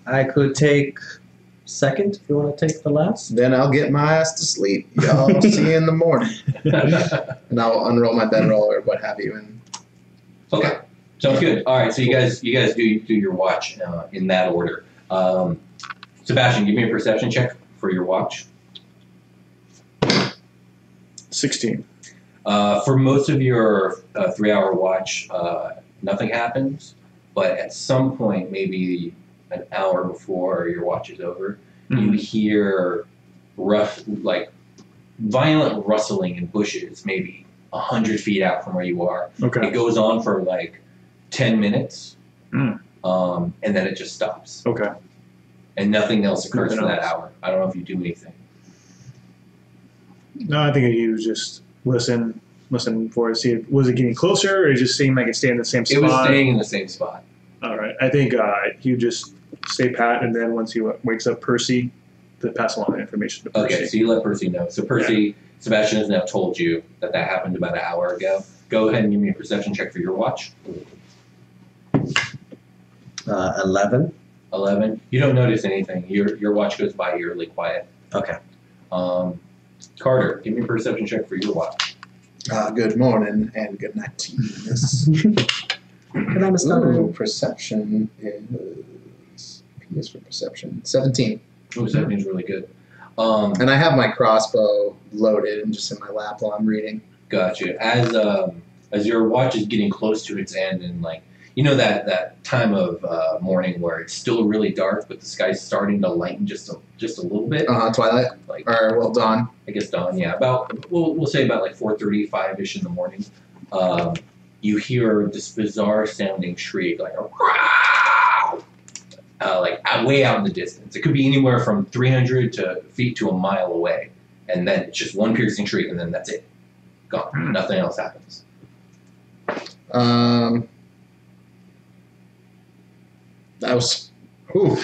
I could take second if you want to take the last. Then I'll get my ass to sleep. Y'all see you in the morning. And I'll unroll my bedroll or what have you. And Okay, sounds good. All right, so you guys do your watch in that order. Sebastian, give me a perception check for your watch. 16. For most of your 3-hour watch, nothing happens. But at some point, maybe an hour before your watch is over, you hear violent rustling in bushes, maybe 100 feet out from where you are. Okay. It goes on for like 10 minutes, and then it just stops. Okay. And nothing else occurs Nothing for that else. hour. I don't know if you do anything. No, I think you just listen for it. See, was it getting closer, or it just seemed like it stayed in the same spot? It was staying in the same spot. All right. I think you just stay pat, and then once he wakes up Percy, to pass along the information to Percy. Okay, so you let Percy know. So Percy, Sebastian has now told you that happened about an hour ago. Go ahead and give me a perception check for your watch. 11. 11. You don't notice anything. Your watch goes by eerily quiet. Okay. Carter, give me a perception check for your watch. good morning and good night to you. Miss. Good night, Miss Connor. Ooh, perception is P is for perception. 17. Ooh, 17 is really good. And I have my crossbow loaded and just in my lap while I'm reading. Gotcha. As your watch is getting close to its end, and like that time of morning where it's still really dark, but the sky's starting to lighten just a little bit. Twilight. Like Dawn. I guess dawn. Yeah, about we'll say about like 4:35 ish in the morning. You hear this bizarre sounding shriek, like way out in the distance. It could be anywhere from 300 feet to a mile away, and then it's just one piercing shriek, and then that's it. Gone. Nothing else happens. That was. Whew.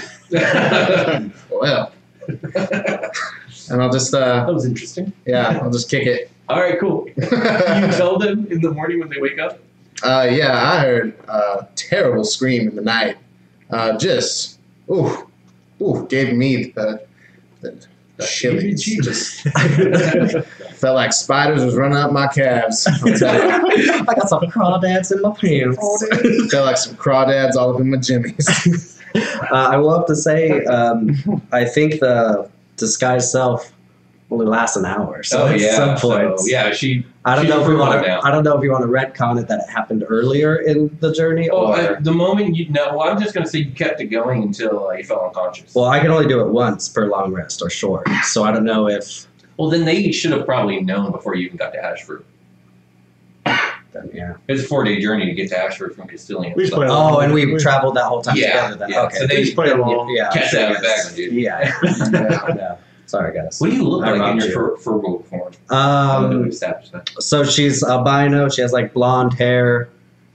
Well. And I'll just. That was interesting. Yeah, I'll just kick it. All right, cool. You tell them in the morning when they wake up? Yeah, I heard a terrible scream in the night. Gave me the shivers. Just felt like spiders was running up my calves. I'll tell you. I got some crawdads in my pants. Felt like some crawdads all up in my jimmies. I will have to say, I think the disguised self only lasts an hour. So at some point, I don't know if we want to. I don't know if you want to retcon it that it happened earlier in the journey. The moment I'm just going to say you kept it going until you felt unconscious. Well, I can only do it once per long rest or short. So I don't know if. Well, then they should have probably known before you even got to Ashford. Then, yeah. It's a 4-day journey to get to Ashford from Castilian. And we traveled that whole time together. Then. Yeah. Okay. So they play along. Yeah. Catch that in the back, dude. Yeah. Sorry, guys. What do you look like in your Firbolg form? So she's albino. She has like blonde hair,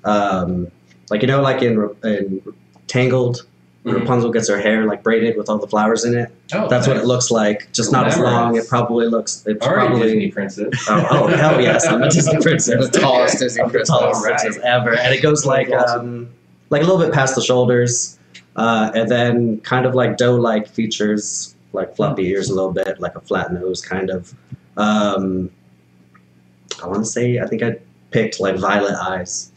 like in Tangled, Rapunzel gets her hair like braided with all the flowers in it. Oh, that's what it looks like. Just not as long. It probably looks. It's probably Disney princess. Oh hell yes, I'm a Disney princess. The tallest Disney princess. Tallest princess ever, and it goes like a little bit past the shoulders, and then kind of like doe-like features. Like floppy ears a little bit, like a flat nose kind of. I want to say, I think I picked like violet eyes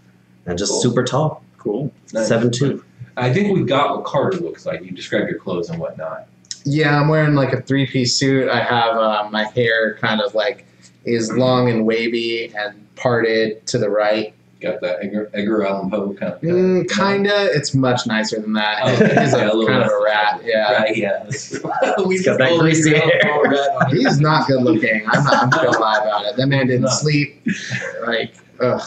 and just super tall. Cool. Nice. 7'2". I think we got what Carter looks like. You described your clothes and whatnot. Yeah, I'm wearing like a 3-piece suit. I have my hair kind of like is long and wavy and parted to the right. Got that Edgar Allan Poe kind of. Kinda. It's much nicer than that. Okay. He's kind of a rat. Yeah. Right, yeah. We've got that greasy hair. He's not good looking. I'm just gonna lie about it. That man didn't sleep. Like, ugh.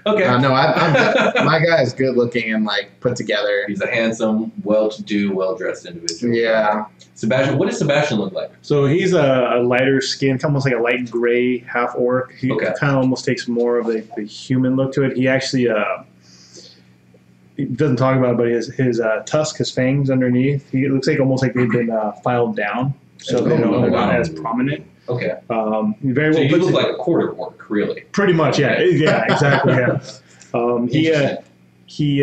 Okay. No, I'm my guy is good looking and like put together. He's a handsome, well-to-do, well-dressed individual. Yeah. Sebastion, what does Sebastion look like? So he's a lighter skin, almost like a light gray half-orc. He kind of almost takes more of the human look to it. He actually he doesn't talk about it, but his tusk, his fangs underneath, it looks like almost like they've been filed down, so they're not as prominent. Okay. Very well. So you look like a quarter orc, really. Pretty much, yeah. Yeah, exactly, yeah. He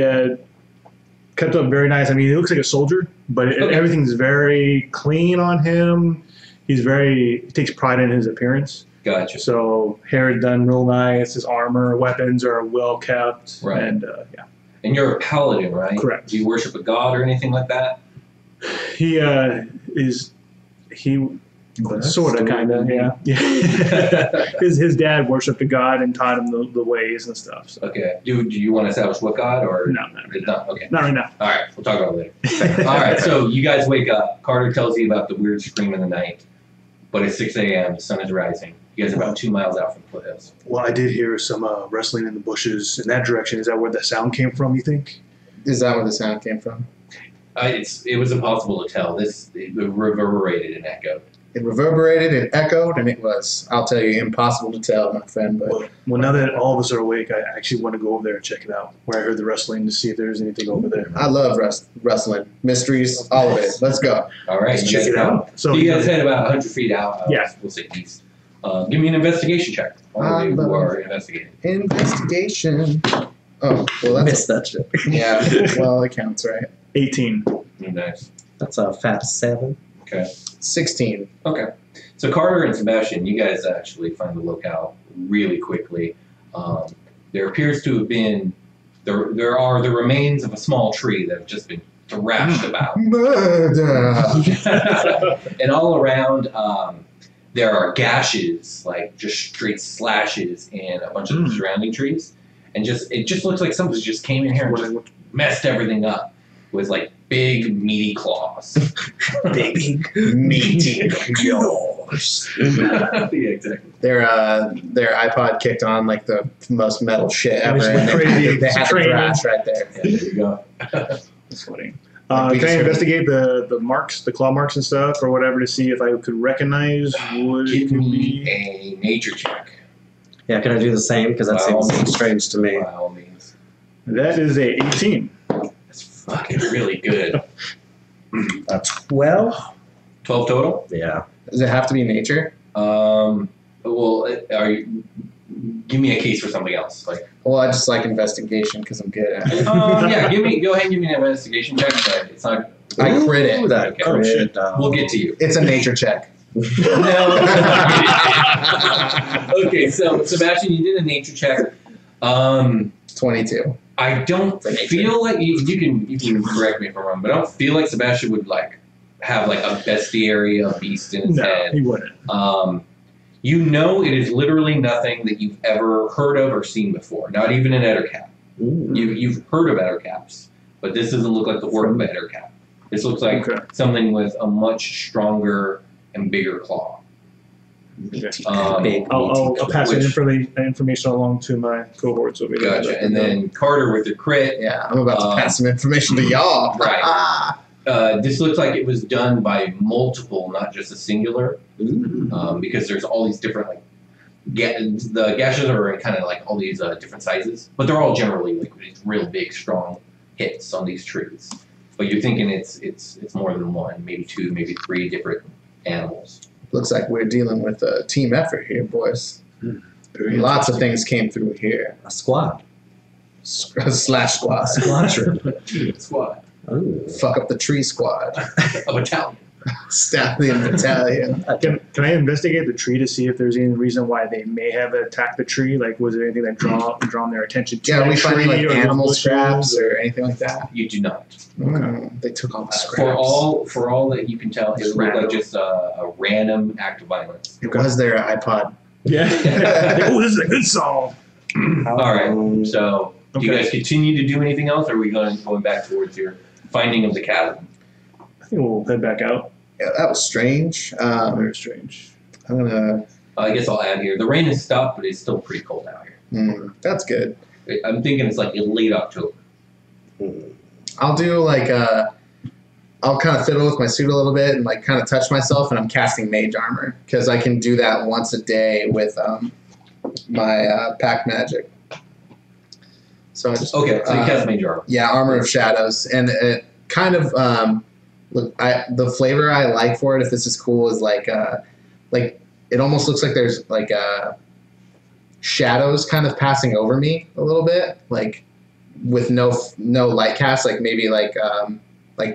kept up very nice. I mean, he looks like a soldier, but everything's very clean on him. He takes pride in his appearance. Gotcha. So hair is done real nice. His armor, weapons are well kept. Right. And And you're a paladin, right? Correct. Do you worship a god or anything like that? He sort of, kind of, yeah. His dad worshipped a god and taught him the ways and stuff. So. Okay. Do you want to establish what god or no? Okay. Not right now. All right. We'll talk about it later. All right. So you guys wake up. Carter tells you about the weird scream in the night, but it's 6 a.m. The sun is rising. You guys are about 2 miles out from the foothills. Well, I did hear some wrestling in the bushes in that direction. Is that where the sound came from, you think? Is that where the sound came from? It was impossible to tell. It reverberated and echoed. It reverberated and echoed, and it was, I'll tell you, impossible to tell, my friend. But well, now that all of us are awake, I actually want to go over there and check it out, where I heard the wrestling, to see if there's anything over there. I love wrestling. Mysteries, all of it. Let's go. All right. Let's check it out. So you guys head about 100 feet out. We'll say east. Give me an investigation check. All of you who are investigating. Investigation. Oh, well, that's... Missed that shit. Yeah, well, it counts, right? 18. Nice. That's a fat 7. Okay. 16. Okay. So Carter and Sebastion, you guys actually find the locale really quickly. There appears to have been there are the remains of a small tree that have just been thrashed about. Murder. And all around, there are gashes, like just straight slashes in a bunch of the surrounding trees. And it just looks like someone just came in here and just messed everything up with like big meaty claws. Big meaty claws. Yeah, exactly. Their iPod kicked on like the most metal shit ever, was and crazy. they had the Training. thrash right there. Yeah, there you go. That's funny. Can I investigate the marks, the claw marks and stuff, or whatever, to see if I could recognize what it Give could me be? a nature check. Yeah, can I do the same? Because that By all seems means. strange to me. By all means. That is a 18. That's fucking really good. 12? 12 total? Yeah. Does it have to be nature? Well, give me a case for something else. Like, Well, I just like investigation because I'm good at it. yeah, go ahead and give me an investigation check, but it's not. I crit it. Ooh, that Okay. crit. Oh, shit. We'll get to you. It's a nature check. No. Okay, so Sebastian, you did a nature check. 22. I don't For nature. feel like you can correct me if I'm wrong, but I don't feel like Sebastian would like have like a bestiary, a beast in his No, head. he wouldn't. You know, it is literally nothing that you've ever heard of or seen before. Not even an ettercap. Ooh. You've heard of ettercaps, but this doesn't look like the work of an ettercap. This looks like Okay. something with a much stronger and bigger claw. Big. I'll pass that Which- information along to my cohorts over there. Gotcha. And then Carter with the crit. Yeah, I'm about to pass some information to y'all. Right. This looks like it was done by multiple, not just a singular, because there's all these different like the gashes are in kind of like all these different sizes, but they're all generally like these real big, strong hits on these trees. But you're thinking it's more than one, maybe two, maybe three different animals. Looks like we're dealing with a team effort here, boys. Lots of things came through here. A squad. Slash squad. Squad, Ooh. Fuck up the tree squad. a battalion. Stallion battalion. Can I investigate the tree to see if there's any reason why they may have attacked the tree? Like, was there anything that drawn their attention to Yeah, are that we tree? finding like or animal bushes scraps or anything like that? You do not. They took all the For scraps. all that you can tell, it looked like just a random act of violence. Was there an iPod? Yeah. Oh, this is a good song. All right. So, do you Okay. guys continue to do anything else, or are we going back towards your finding of the chasm? I think we'll head back out. Yeah, that was strange. Very strange. I'm gonna. I guess I'll add here. The rain has stopped, but it's still pretty cold out here. That's good. I'm thinking it's like late October. I'll do like I'll kind of fiddle with my suit a little bit and like kind of touch myself, and I'm casting mage armor because I can do that once a day with my pack magic. So I just Okay, so you cast Mage Armor. yeah, armor of shadows, and it kind of look. The flavor I like for it, if this is cool, is like it almost looks like there's like shadows kind of passing over me a little bit, like with no light cast, like maybe like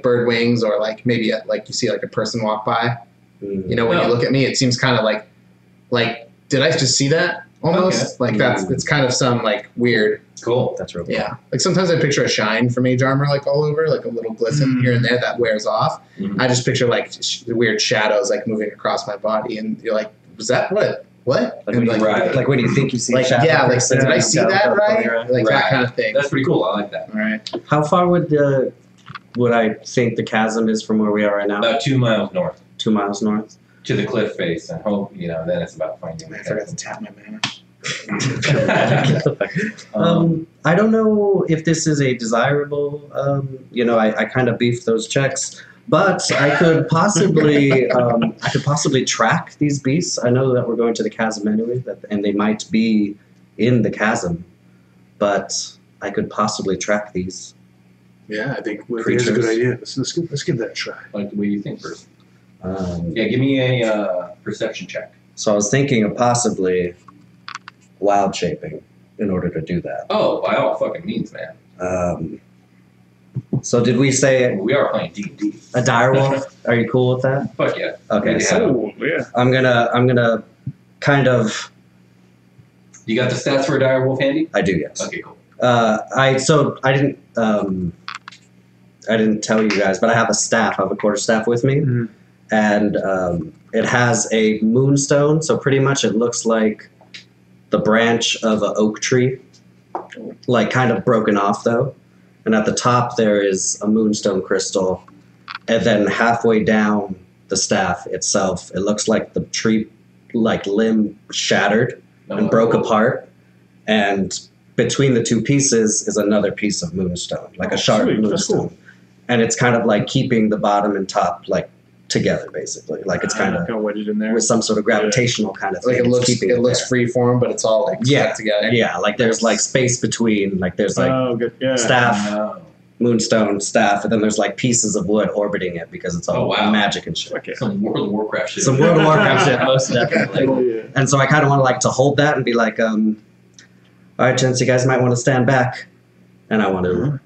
bird wings, or like maybe like you see like a person walk by. You know, when you look at me, it seems kind of like did I just see that almost? Okay. Like it's kind of some like weird. Cool. That's real cool. Yeah, like sometimes I picture a shine for mage armor, like all over, like a little glisten here and there that wears off. Mhm. I just picture like weird shadows like moving across my body, and you're like, was that what? Like, And when you, right. like when you think you see like a shadow. yeah, like person, did I you see go, that go, right? go, Like Right. that kind of thing. That's pretty cool. I like that. All right. How far would I think the chasm is from where we are right now? About 2 miles north 2 miles north. to the cliff face, and hope then it's about finding the I forgot to tap my mana. I don't know if this is a desirable. I kind of beefed those checks, but I could possibly track these beasts. I know that we're going to the chasm anyway, and they might be in the chasm, but I could possibly track these. Yeah, I think that's a Creatures. good idea. Let's give that a try. Like, what do you think first? Um, Yeah, give me a perception check. so I was thinking of possibly wild shaping in order to do that. Oh, by all fucking means, man. So did we say We are playing D&D. a direwolf? Are you cool with that? Fuck yeah. Okay, Yeah. so Oh, yeah. I'm gonna kind of. You got the stats for a dire wolf handy? I do, yes. Okay, cool. I didn't tell you guys, but I have a staff. I have a quarterstaff with me, and it has a moonstone. So pretty much, it looks like the branch of an oak tree, like kind of broken off though. And at the top there is a moonstone crystal, and then halfway down the staff itself, it looks like the tree, like limb shattered and broke apart, and between the two pieces is another piece of moonstone, like a shard of moonstone. Cool. And it's kind of like keeping the bottom and top like together, basically. Like it's kind of wedged in there with some sort of gravitational kind of thing. Like it looks free form, but it's all like stuck together. Yeah, like there's like space between, like there's like staff, moonstone, staff, and then there's like pieces of wood orbiting it because it's all magic and shit. Okay. Some World of Warcraft shit. Some World of Warcraft shit, most definitely. And so I kind of want to like to hold that and be like, all right, gents, you guys might want to stand back, and I want to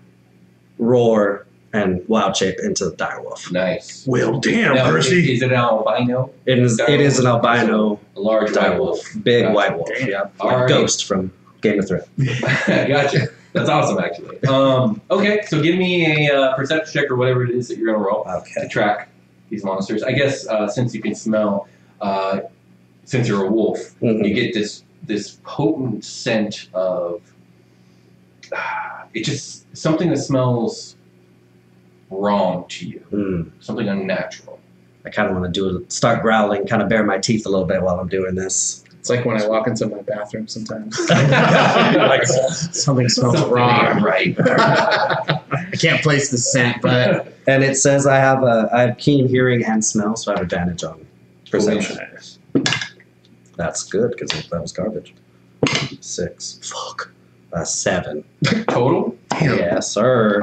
roar and wild shape into the direwolf. Nice. Well, damn, now, Percy. Is it an albino? It is an albino, a large direwolf, big white wolf. Damn. Yeah, like Ghost from Game of Thrones. Gotcha. That's awesome, actually. Okay, so give me a perception check or whatever it is that you're going to roll to track these monsters. I guess since you can smell, since you're a wolf, you get this potent scent of something that smells wrong to you, something unnatural. I kind of want to start growling, kind of bare my teeth a little bit while I'm doing this. It's like when I walk into my bathroom sometimes. Like something smells wrong. Right. I can't place the scent, but and it says I have keen hearing and smell, so I have advantage on perception. That's good because that was garbage. 6. Fuck. 7. Total? Yes, sir.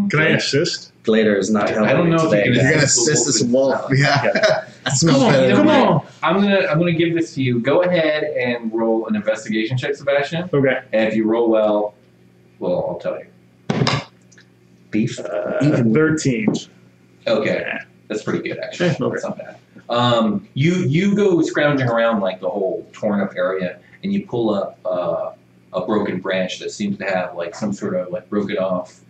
Can I assist? Glader is not helping. I don't know me today. if you're gonna assist this wolf. Yeah. That smells Come on, better. come on. I'm gonna give this to you. Go ahead and roll an investigation check, Sebastion. Okay. And if you roll well, I'll tell you. Beef. 13. Okay, that's pretty good actually. Okay. That's not bad. You go scrounging around like the whole torn up area, and you pull up a broken branch that seems to have like some sort of like broken off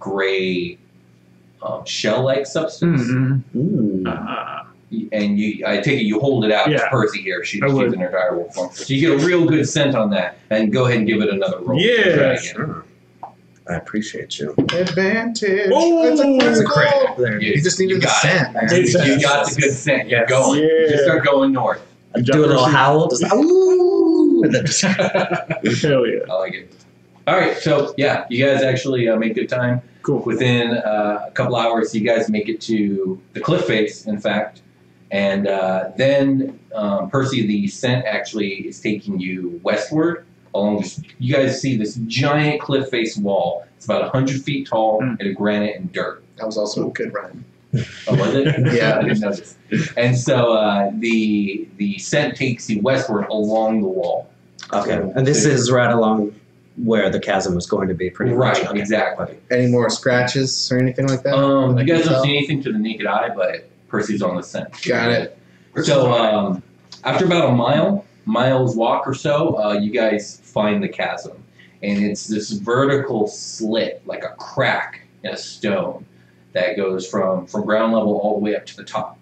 gray shell-like substance. Mm-hmm. And I take it you hold it out to Percy here. She's in her direwolf form. So you get a real good scent on that, and go ahead and give it another roll. Yeah, sure. I appreciate you. Advantage. Oh, it's a crit. There. You just needed the scent. You got the good scent. You're going. Yeah. Just start going north. Do a little howl. Just ooh. And then hell yeah. I like it. All right, so yeah, you guys actually make good time. Cool. Within a couple hours, you guys make it to the cliff face, in fact. And then, Percy, the scent actually is taking you westward along this. You guys see this giant cliff face wall. It's about 100 feet tall, made of granite and dirt. That was also a good rhyme. Oh, was it? Yeah. I didn't notice. And so the scent takes you westward along the wall. okay. So, And this is right along where the chasm was going to be, pretty much. Right, Okay. exactly. Any more scratches or anything like that? You guys don't tell? see anything to the naked eye, but Percy's on the scent. Got it. So after about a mile's walk or so, you guys find the chasm, and it's this vertical slit, like a crack in a stone, that goes from ground level all the way up to the top.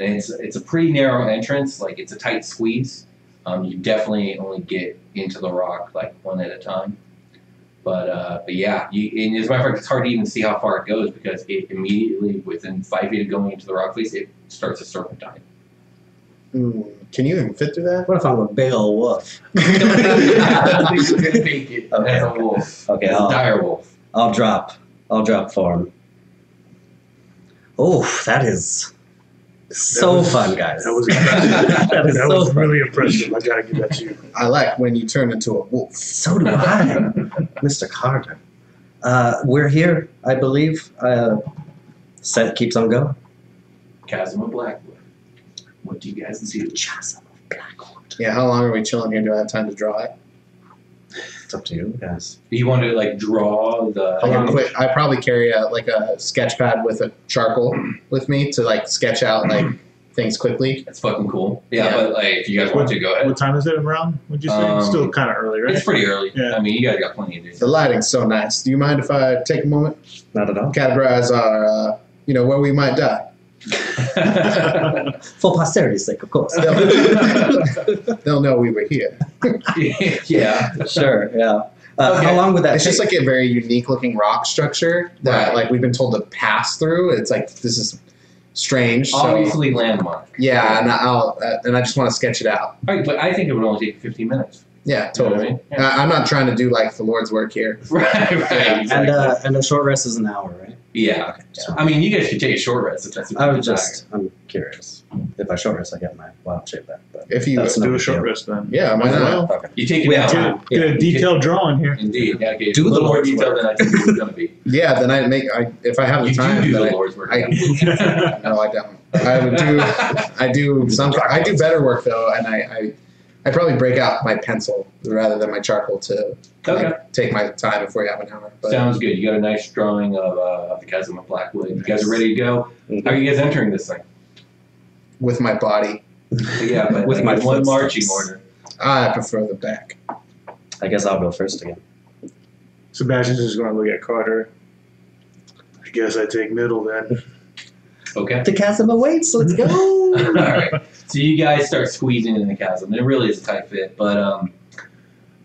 And it's a pretty narrow entrance, like it's a tight squeeze. You definitely only get into the rock like one at a time. But yeah, and as a matter of fact, it's hard to even see how far it goes because it immediately, within 5 feet of going into the rock face, it starts a serpentine. Can you even fit through that? What if I'm a big old wolf? I don't think you can make it as a wolf. Okay, As a dire wolf. I'll drop form. Oh, that is so fun, guys. That was impressive. That is That so was fun. really impressive. I gotta give that to you. I like when you turn into a wolf. So do I, Mr. Carter. We're here, I believe. Set keeps on going. Chasm of Blackwood. What do you guys do? Chasm of Blackwood. Yeah, how long are we chilling here? Do I have time to draw it? It's up to you guys. Do you want to like draw the? How long quick? I probably carry a sketch pad with a charcoal with me to like sketch out like things quickly. That's fucking cool. Yeah, but like, if you guys want to, go ahead. What time is it around? Would you say? It's still kind of early, right? It's pretty early. Yeah. I mean, you guys got plenty to do. The lighting's so nice. Do you mind if I take a moment? Not at all. Categorize our, where we might die. For posterity's sake, of course. They'll know we were here. Yeah. Sure, yeah. Okay. How long would that It's take? just like a very unique looking rock structure that like we've been told to pass through. It's like, this is strange. So, Obviously landmark. yeah, and I just want to sketch it out. All right, but I think it would only take 15 minutes. Yeah, You know what I totally. mean? Yeah. I'm not trying to do like the Lord's work here. Right. Exactly. And a short rest is an hour, right? Yeah. I mean, you guys should take a short rest if that's what I you would desire. I'm curious. If I short rest, I get my wild shape back. But If you that's no Do a big short deal. rest then. yeah, why not? Okay. You take it We out. have Get a detailed drawing here. Indeed. Yeah, okay. Do a the little more Lord's detail work. than I think it's going to be. Yeah, then if I have the You time, do then the Lord's work. No, I don't. I do better work though, and I probably break out my pencil rather than my charcoal to Okay. take my time if we have an hour. But Sounds good. You got a nice drawing of the Chasm of Blackwood. You guys are ready to go? How are you guys entering this thing? with my body, Yeah, but With like, my in one footsteps. marching order. I prefer the back. I guess I'll go first again. Sebastian's just going to look at Carter. I guess I take middle then. Okay. The chasm awaits. Let's go. All right. So you guys start squeezing in the chasm. It really is a tight fit, but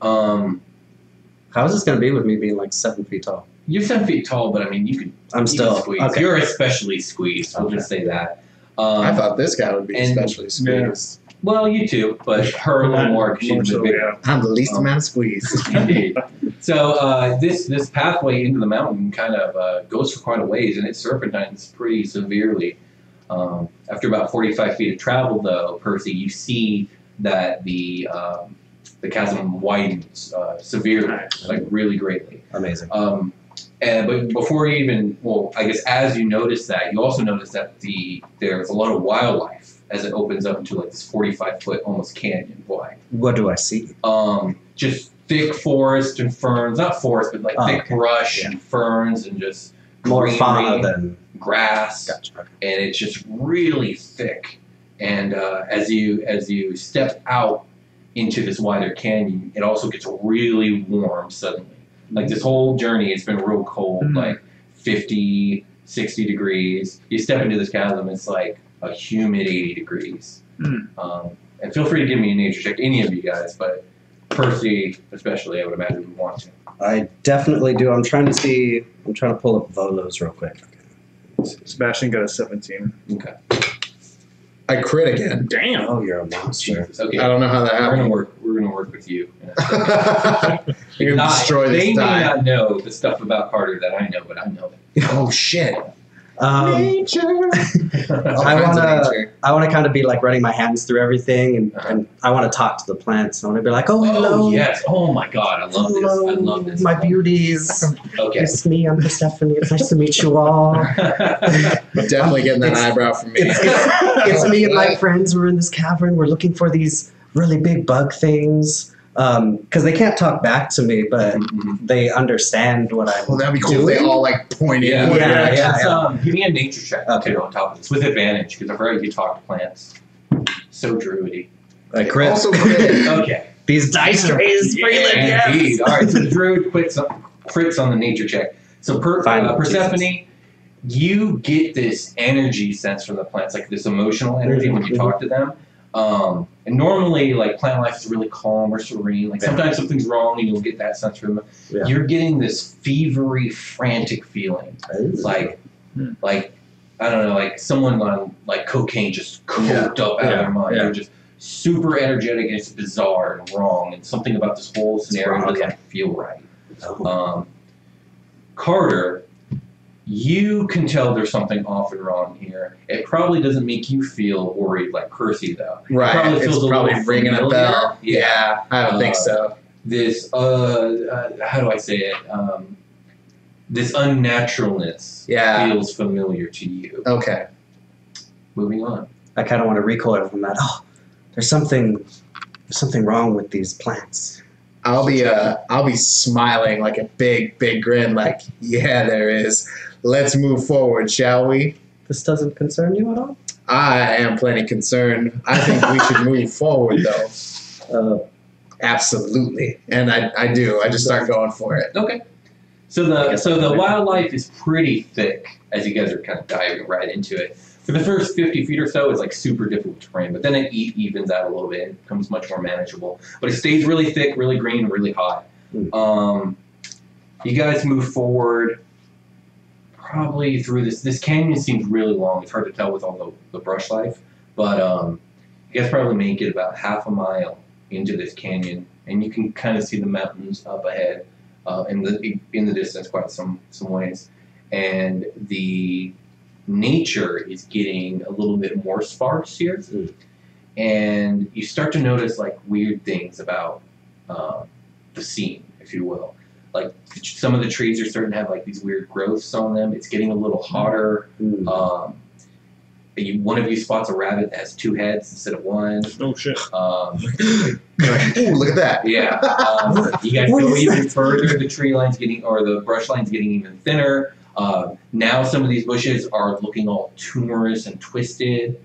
How is this going to be with me being like 7 feet tall? you're 7 feet tall. But I mean, you can squeeze. Okay. You're especially squeezed. We'll just say that. I thought this guy would be and- especially squeezed. Well, you too, but her a little more because she's a so, bit bigger. yeah. I'm the least amount of squeeze. Indeed. So this pathway into the mountain kind of goes for quite a ways, and it serpentines pretty severely. After about 45 feet of travel, though, Percy, you see that the chasm widens severely, Nice. like really greatly. Amazing. But before you even, I guess as you notice that, you also notice that there's a lot of wildlife as it opens up into like this 45-foot almost canyon wide. What do I see? Just thick forest and ferns, not forest, but like thick brush and ferns and just More greenery, fauna than grass, Gotcha. Okay. and it's just really thick. And as you step out into this wider canyon, it also gets really warm suddenly. Like this whole journey, it's been real cold, like 50, 60 degrees. You step into this chasm, it's like a humid 80 degrees. And feel free to give me a nature check, any of you guys, but Percy especially, I would imagine would want to. I definitely do. I'm trying to pull up Volos real quick. Sebastian got a 17. Okay. I crit again. Damn. Oh, you're a monster. Jesus. Okay. I don't know how that We're happened. gonna work with you. You're gonna destroy They this may die. not know the stuff about Carter that I know, but I know it. Oh shit! Nature. All I kinds of wanna- nature. I want to kind of be like running my hands through everything, and I want to talk to the plants. I want to be like, oh, hello. Oh yes! Oh my God! I love this! I love this. My beauties. Okay. It's me. I'm Persephone. It's nice to meet you all. Definitely getting that eyebrow from me. It's me and my friends. We're in this cavern. We're looking for these really big bug things. Because they can't talk back to me, but they understand what I'm Well, that'd be cool. If they all like point Yeah, in. yeah. Give me a nature check Okay. too on top of this with advantage because I've heard you talk to plants. So druidy. Like crit. Also crit. Okay. These dice trays, Freeland. Yes. Indeed. All right. So the druid crits on the nature check. So Fine, Persephone, you get this energy sense from the plants, like this emotional energy when you talk to them. And normally, like, plant life is really calm or serene. Like, sometimes something's wrong and you'll get that sense from them. Yeah. You're getting this fevery, frantic feeling. Like, I don't know, like someone on, like, cocaine just coked up out of their mind. Yeah. They're just super energetic and it's bizarre and wrong. And something about this whole scenario doesn't feel right. Oh. Carter, you can tell there's something off and wrong here. It probably doesn't make you feel worried like Percy, though. Right. It probably It's feels a probably little ringing a familiar. bell. Yeah, I don't think so. This, how do I say it? This unnaturalness feels familiar to you. Okay. Moving on. I kind of want to recoil from that. Oh, there's something wrong with these plants. I'll be smiling like a big grin, like, yeah, there is. Let's move forward, shall we? This doesn't concern you at all? I am plenty concerned. I think we should move forward, though. Absolutely. And I do. I just start going for it. Okay. So the wildlife is pretty thick as you guys are kind of diving right into it. For the first 50 feet or so, it's like super difficult terrain, but then it evens out a little bit. It becomes much more manageable. But it stays really thick, really green, really hot. You guys move forward probably through this. This canyon seems really long. It's hard to tell with all the brush life, but you guys probably make it about half a mile into this canyon, and you can kind of see the mountains up ahead in the distance quite some ways, and the nature is getting a little bit more sparse here, and you start to notice like weird things about the scene, if you will. Like some of the trees are starting to have like these weird growths on them. It's getting a little hotter. One of you spots a rabbit that has 2 heads instead of 1. Oh shit! Ooh, look at that! Yeah. You guys go even further. The tree line's getting, or the brush line's getting even thinner. Now some of these bushes are looking all tumorous and twisted.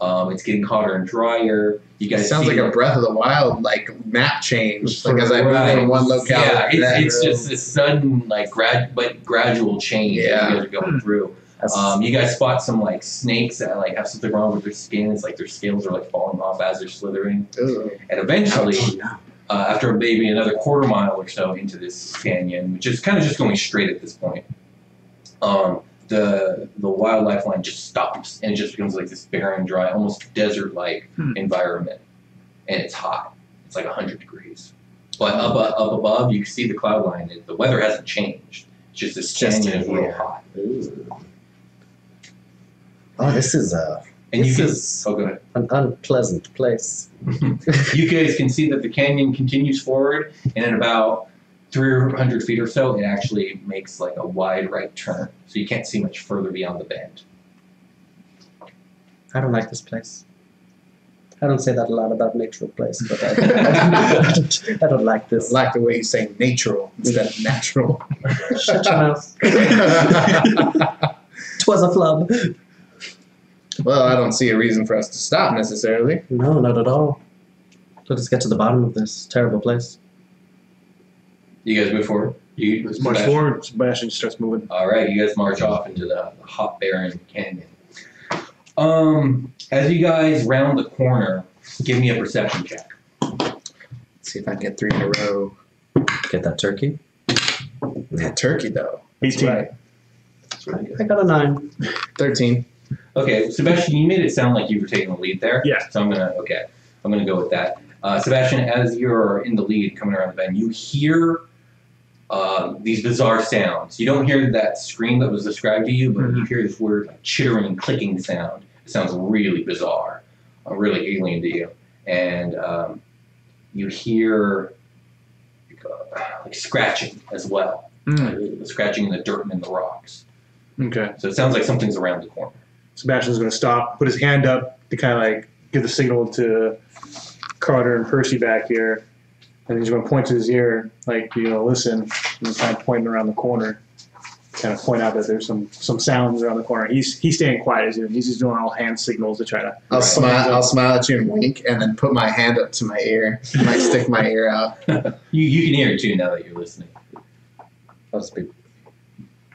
It's getting hotter and drier. You guys sounds like a Breath of the Wild like map change. Like as I move from one locale. Yeah, it's just this sudden like gradual change that you guys are going through. You guys spot some like snakes that like have something wrong with their skin. It's like their scales are like falling off as they're slithering. Ooh. And eventually, after maybe another quarter mile or so into this canyon, which is kind of just going straight at this point, the wildlife line just stops and it just becomes like this barren, dry, almost desert-like environment, and it's hot. It's like 100 degrees. But up above, you can see the cloud line. The weather hasn't changed. It's just this canyon is real hot. Ooh. Oh, this is go ahead. an unpleasant place. You guys can see that the canyon continues forward, and in about 300 feet or so, it actually makes like a wide right turn, so you can't see much further beyond the bend. I don't like this place. I don't say that a lot about natural place, but I don't like this. I like the way you say natural instead of natural. Shut your mouth. 'Twas a flub. Well, I don't see a reason for us to stop necessarily. No, not at all. Let us get to the bottom of this terrible place. You guys move forward. March forward. Sebastion starts moving. All right, you guys march off into the hot, barren canyon. As you guys round the corner, give me a perception check. Let's see if I can get 3 in a row. Get that turkey. That turkey, though. 18. Right. That's really good. I got a 9. 13. Okay, Sebastion, you made it sound like you were taking the lead there. Yeah. So I'm gonna go with that. Sebastion, as you're in the lead coming around the bend, you hear these bizarre sounds. You don't hear that scream that was described to you, but you hear this weird like, chittering, clicking sound. It sounds really bizarre, really alien to you. And you hear like scratching as well, scratching in the dirt and in the rocks. Okay. So it sounds like something's around the corner. Sebastion's going to stop, put his hand up to kind of like give the signal to Carter and Percy back here. And he's going to point to his ear, like, listen. And he's kind of pointing around the corner, kind of point out that there's some sounds around the corner. He's staying quiet as he's just doing all hand signals to try to. I'll smile at you and wink, and then put my hand up to my ear. I might stick my ear out. You can hear it too now that you're listening. I'll just be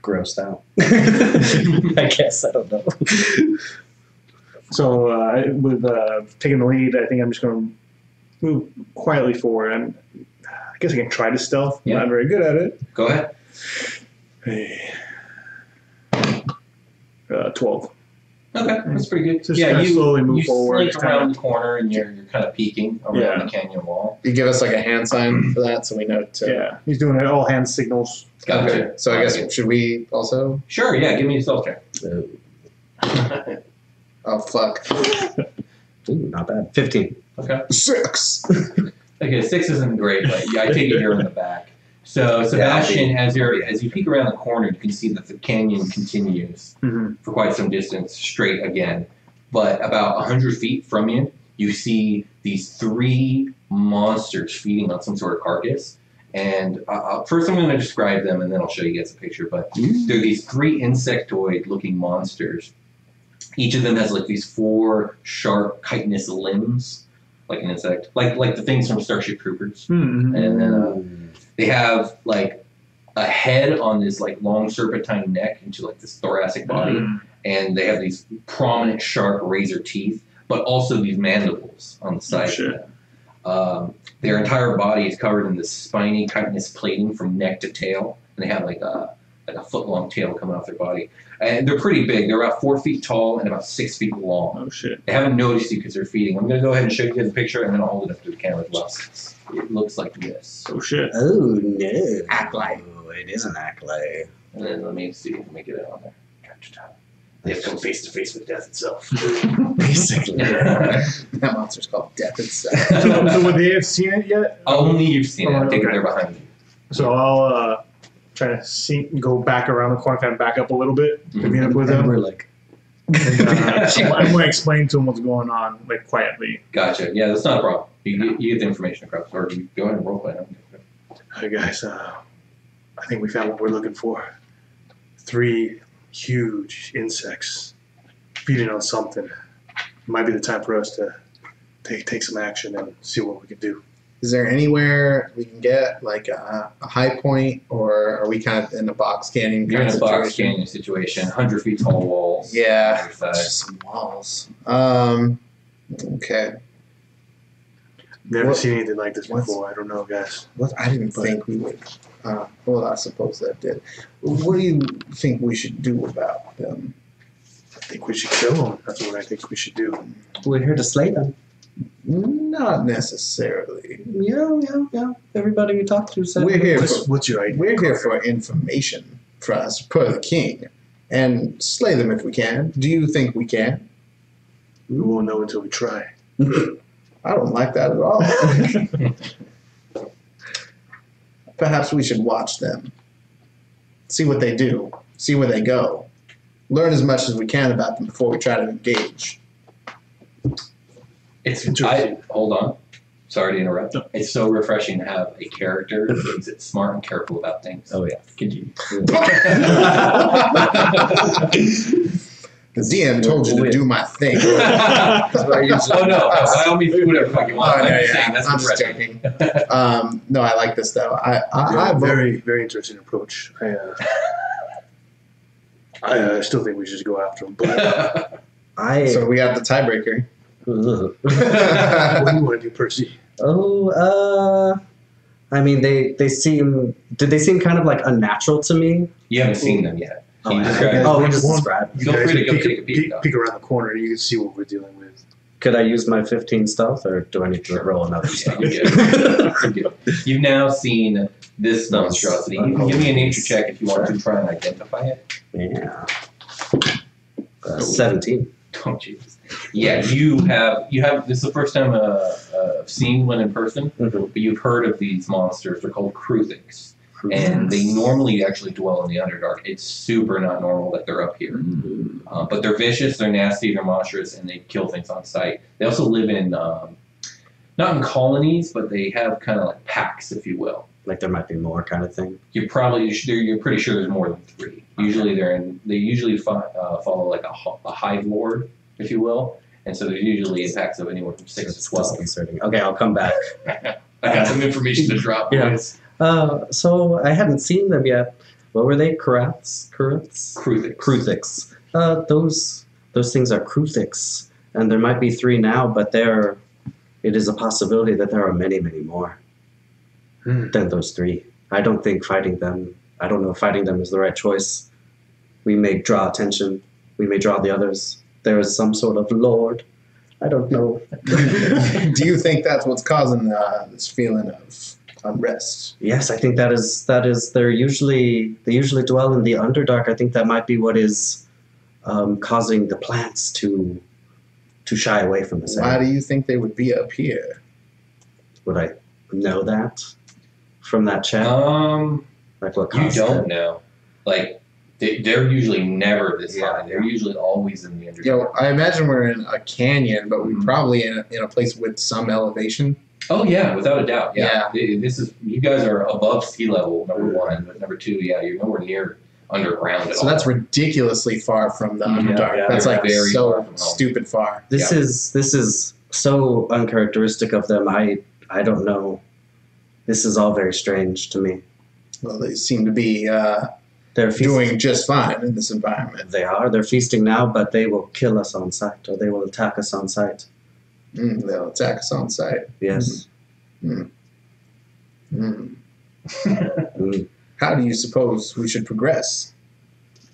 grossed out. I guess. I don't know. So with taking the lead, I think I'm just going to move quietly forward. I guess I can try to stealth. Yeah. I'm not very good at it. Go ahead. 12. Okay, that's pretty good. Just kind of slowly move forward. You slink around the corner and you're kind of peeking around the canyon wall. You give us like a hand sign for that so we know to... Yeah, he's doing it all hand signals. Gotcha. Okay. So I guess, should we also... Sure, yeah, give me a stealth check. Oh, fuck. Ooh, not bad. 15. Okay. 6! Okay, 6 isn't great, but I take it you're in the back. So, Sebastion, as you peek around the corner, you can see that the canyon continues for quite some distance straight again. But about 100 feet from you, you see these 3 monsters feeding on some sort of carcass. And first I'm going to describe them, and then I'll show you guys a picture. But they're these 3 insectoid-looking monsters. Each of them has like these 4 sharp chitinous limbs, like an insect, like the things from Starship Troopers. Mm-hmm. And then they have like a head on this like long serpentine neck into like this thoracic body, and they have these prominent sharp razor teeth, but also these mandibles on the side of them. Their entire body is covered in this spiny chitinous plating from neck to tail, and they have like a foot-long tail coming off their body. And they're pretty big. They're about 4 feet tall and about 6 feet long. Oh, shit. They haven't noticed you because they're feeding. I'm going to go ahead and show you guys a picture, and then I'll hold it up to the camera as well. It looks like this. Oh, shit. Oh, no. Acolyte. Oh, it is an acolyte. And then let me see if I can get it on there. They have come face to face with death itself. Basically. That monster's called Death itself. So would they have seen it yet? Only you've seen it. I think okay. they're behind you. So I'll try to go back around the corner, kind of back up a little bit to meet up with them. We're like, I'm going to explain to them what's going on, like, quietly. Gotcha. Yeah, that's not a problem. You get the information across, or you go ahead and roleplay. Hey, guys, I think we found what we're looking for. 3 huge insects feeding on something. It might be the time for us to take some action and see what we can do. Is there anywhere we can get like a high point, or are we kind of in a box canyon? You're in kind a of box situation? canyon situation, 100 feet tall walls. Yeah, on either side. just some walls. Okay. Never What- seen anything like this what's- before. I don't know, guys. What I didn't think we would. Well, I suppose that did. What do you think we should do about them? I think we should kill them. That's what I think we should do. we're here to slay them. Not necessarily. Yeah. Everybody we talked to said We're here. What's your idea? We're here for information for us, per the king, and slay them if we can. Do you think we can? We won't know until we try. I don't like that at all. Perhaps we should watch them. See what they do. See where they go. Learn as much as we can about them before we try to engage. Hold on. Sorry to interrupt. It's so refreshing to have a character who's smart and careful about things. Oh, yeah. Continue. The DM told you to do my thing. That's what I usually. Oh no! By all means, do whatever the fuck you want. I'm just saying that's I'm just refreshing. joking. No, I like this though. I Very, very interesting approach. I still think we should go after them. But So we got the tiebreaker. what do you want to do, Percy? I mean, they seem kind of like unnatural to me. You haven't seen them yet. Can you Oh, describe yeah. it? Oh, we just described. You Feel guys free to can go take a peek, though. peek around the corner and you can see what we're dealing with. Could I use my 15 stealth, or do I need to roll another Yeah, stealth? you're good. You're good. You've now seen this monstrosity. You can give me a nature check if you want to try and identify it. Yeah. 17. Oh Jesus! Yeah, you have. This is the first time I've seen one in person, Mm-hmm. but you've heard of these monsters. They're called Kruthiks, and they normally actually dwell in the Underdark. It's super not normal that they're up here, but they're vicious, they're nasty, they're monstrous, and they kill things on sight. They also live in not in colonies, but they have kind of like packs, if you will. Like there might be more kind of thing. You're pretty sure there's more than 3. Usually they usually follow like a hive lord, if you will, and so there's usually in packs of anywhere from 6 to 12. Disconcerting. Okay, I'll come back. I got some information to drop. Yeah. Boys. So I hadn't seen them yet. What were they? Kruthiks? Kruthiks. Those things are Kruthiks, and there might be 3 now, but it is a possibility that there are many, many more than those 3. I don't know if fighting them is the right choice. We may draw attention. We may draw the others. There is some sort of lord. I don't know. Do you think that's what's causing this feeling of unrest? Yes, I think that is. They usually dwell in the Underdark. I think that might be what is causing the plants to shy away from us. Why do you think they would be up here? Would I know that from that chat? Like what You caused don't it? know. Like they're usually never this high. They're usually always in the Underdark. You know, I imagine we're in a canyon, but we're probably in a place with some elevation. Oh yeah, without a doubt. Yeah. This is, you guys are above sea level, number 1, but number 2, yeah, you're nowhere near underground at So all. that's ridiculously far from the Underdark. yeah, That's they're like very far so from home. stupid far. This is so uncharacteristic of them. I don't know. This is all very strange to me. Well, they seem to be They're doing just fine in this environment. They're feasting now, but they will kill us on sight, or they will attack us on sight. They'll attack us on sight. Yes. Mm. Mm. How do you suppose we should progress?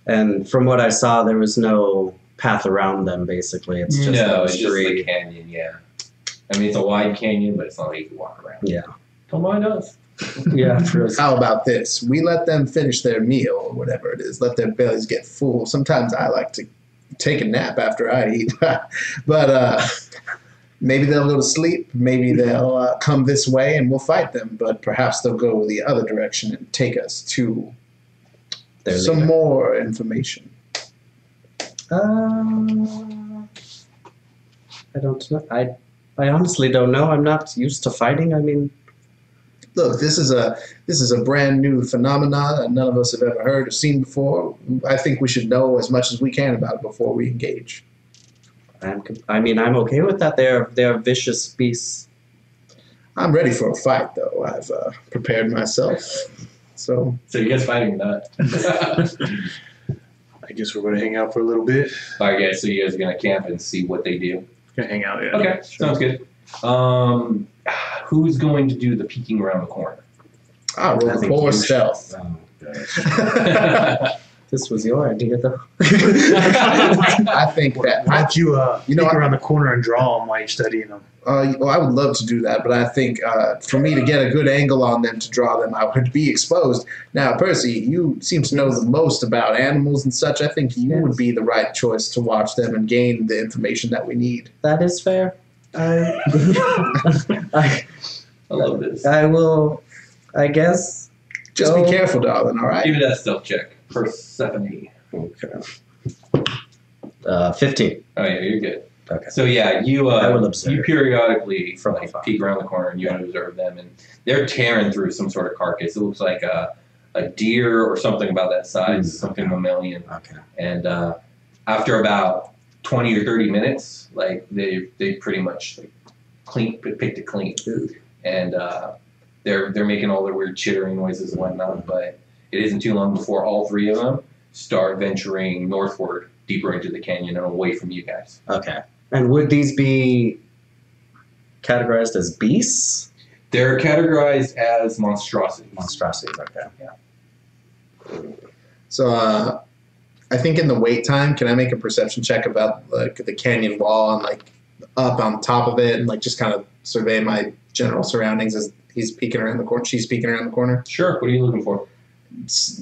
And from what I saw, there was no path around them. Basically, it's just no, those it's just three. the canyon. Yeah, I mean it's a wide canyon, but it's not like you can walk around. Yeah. Don't mind us. Yeah. True. How about this? We let them finish their meal or whatever it is. Let their bellies get full. Sometimes I like to take a nap after I eat. But maybe they'll go to sleep. Maybe they'll come this way and we'll fight them. But perhaps they'll go the other direction and take us to Their some leader. more information. I don't know. I honestly don't know. I'm not used to fighting. I mean, Look, this is a brand new phenomenon that none of us have ever heard or seen before. I think we should know as much as we can about it before we engage. I'm okay with that. They're vicious beasts. I'm ready for a fight, though. I've prepared myself. So You guys fighting that? I guess we're going to hang out for a little bit. Okay, so you guys are gonna camp and see what they do. Gonna hang out, yeah. Okay, sounds good. Who's going to do the peeking around the corner? I'll roll I the think poor you stealth. This was your idea, though. I think that. Why don't you You know, peek I- around the corner and draw them while you're studying them? Well, I would love to do that, but I think for me to get a good angle on them to draw them, I would be exposed. Now, Percy, you seem to know the most about animals and such. I think you would be the right choice to watch them and gain the information that we need. That is fair. I I love this. will, I guess. Just go- be careful, darling, all right? Give me that stealth check. Persephone. 15. Oh yeah, you're good. Okay. So yeah, you I will observe. you periodically From like afar. peek around the corner and you observe them, and they're tearing through some sort of carcass. It looks like a deer or something about that size, something mammalian. Okay. And after about 20 or 30 minutes, like they pretty much like picked it clean, and they're making all their weird chittering noises and whatnot. But it isn't too long before all three of them start venturing northward, deeper into the canyon and away from you guys. Okay. And would these be categorized as beasts? They're categorized as monstrosities. Monstrosities, okay. So I think in the wait time, can I make a perception check about like the canyon wall and like up on top of it and like just kind of survey my general surroundings as he's peeking around the corner, she's peeking around the corner? Sure. What are you looking for?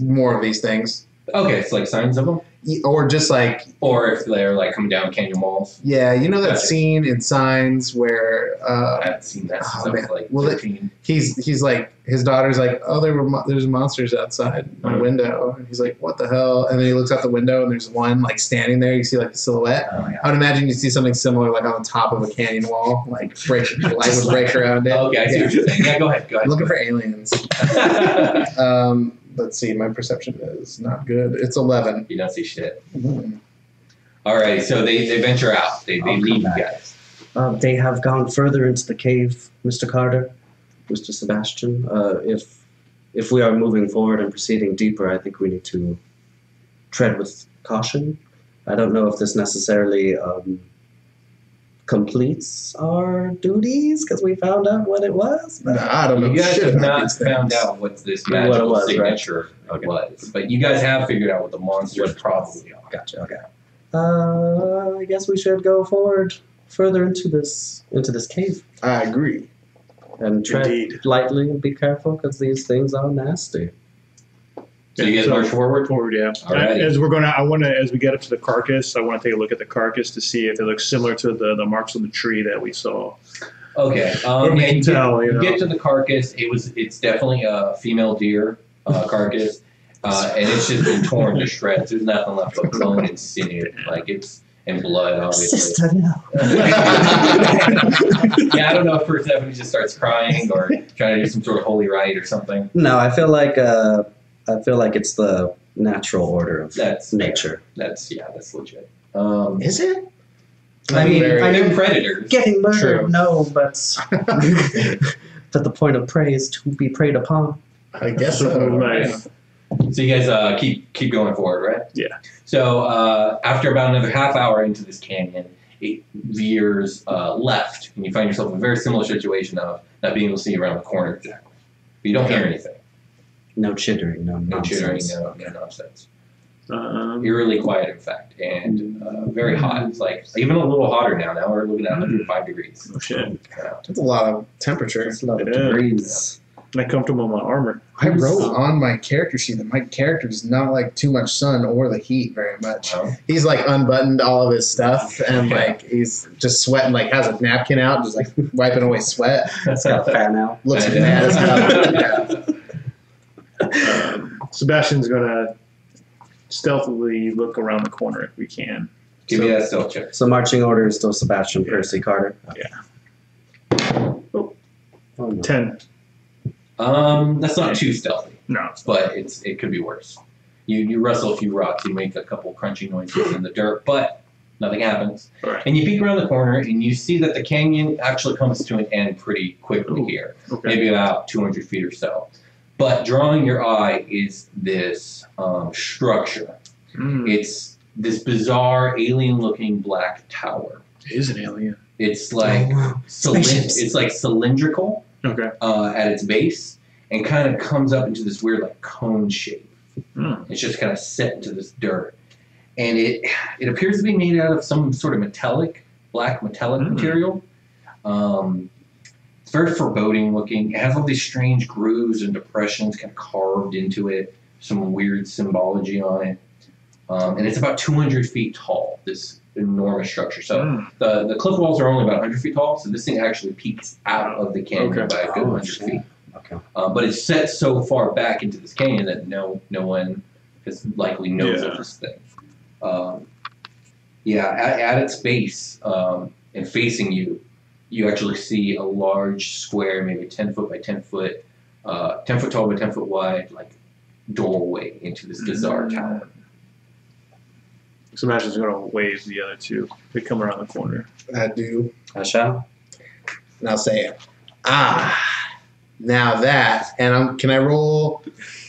More of these things. Okay, it's like signs of them, Or just like, or if they're like coming down canyon walls. yeah, you know that Gotcha. scene in Signs where I haven't seen that since I was man. like Well, 13. he's like, his daughter's like, oh, there's monsters outside my Mhm. window. And he's like, what the hell? And then he looks out the window and there's one like standing there. You see like the silhouette. Oh, yeah. I would imagine you see something similar like on the top of a canyon wall, like the light would break around it. Okay, I see what you're saying. Yeah, go ahead. Go I'm ahead. looking for aliens. Let's see, my perception is not good. It's 11. You don't see shit. Mhm. All right, so they venture out. They I'll leave you come back. guys. They have gone further into the cave, Mr. Carter, Mr. Sebastion. If we are moving forward and proceeding deeper, I think we need to tread with caution. I don't know if this necessarily completes our duties because we found out what it was. No, I don't know You guys shit have about not these things. found out what this What it magical was, right? signature Okay. was, but you guys have figured out what the monsters probably are. Gotcha. Okay. I guess we should go forward further into this cave I agree. and tread Indeed. lightly and be careful because these things are nasty. So you guys march forward. Forward, yeah. Alrighty. As we get up to the carcass, I want to take a look at the carcass to see if it looks similar to the marks on the tree that we saw. Okay. Or we Yeah, can you tell, you know. get to the carcass. It's definitely a female deer carcass, and it's just been torn to shreds. There's nothing left but bone and sinew, and blood, obviously. no. Yeah, I don't know if Persephone just starts crying or trying to do some sort of holy rite or something. No, I feel like it's the natural order of That's nature. That's legit. Is it? I mean, they're predators. Getting murdered, True. no, but but the point of prey is to be preyed upon. I guess so. Right. So you guys keep going forward, right? Yeah. So after about another half hour into this canyon, it veers left, and you find yourself in a very similar situation of not being able to see around the corner exactly. But you don't hear anything. No chittering, no No nonsense. chittering, no nonsense. Eerily quiet, in fact, and very hot. It's like even a little hotter now. Now we're looking at 105 degrees. Oh shit. That's a lot of temperature. It's a lot of It is. degrees. Not comfortable in my armor. I wrote on my character sheet that my character does not like too much sun or the heat very much. Oh. He's like unbuttoned all of his stuff and like he's just sweating, like has a napkin out, just like wiping away sweat. It's got a fan out. Looks mad as hell. Yeah. Sebastian's gonna stealthily look around the corner if we can. Give me that stealth check. So marching order is still Sebastion, Percy, Carter. Oh, Oh, no. 10. That's not too stealthy, No. but it could be worse. You rustle a few rocks, you make a couple crunchy noises in the dirt, but nothing happens. All right. And you peek around the corner, and you see that the canyon actually comes to an end pretty quickly here, Okay. maybe about 200 feet or so. But drawing your eye is this structure. Mm. It's this bizarre, alien-looking black tower. It is an alien. It's like Spaceships. it's like cylindrical Okay. at its base, and kind of comes up into this weird like cone shape. Mm. It's just kind of set into this dirt, and it appears to be made out of some sort of black metallic material. It's very foreboding looking. It has all these strange grooves and depressions kind of carved into it. Some weird symbology on it, and it's about 200 feet tall. This enormous structure. So the cliff walls are only about 100 feet tall. So this thing actually peeks out of the canyon by a good 100 feet. Okay. But it's set so far back into this canyon that no one has likely knows of this thing. At its base and facing you, you actually see a large square, maybe 10 foot by 10 foot, 10 foot tall by 10 foot wide, like doorway into this bizarre tower. Sebastian's gonna wave the other two. They come around the corner. I do. I shall. And I'll say, now that. And can I roll?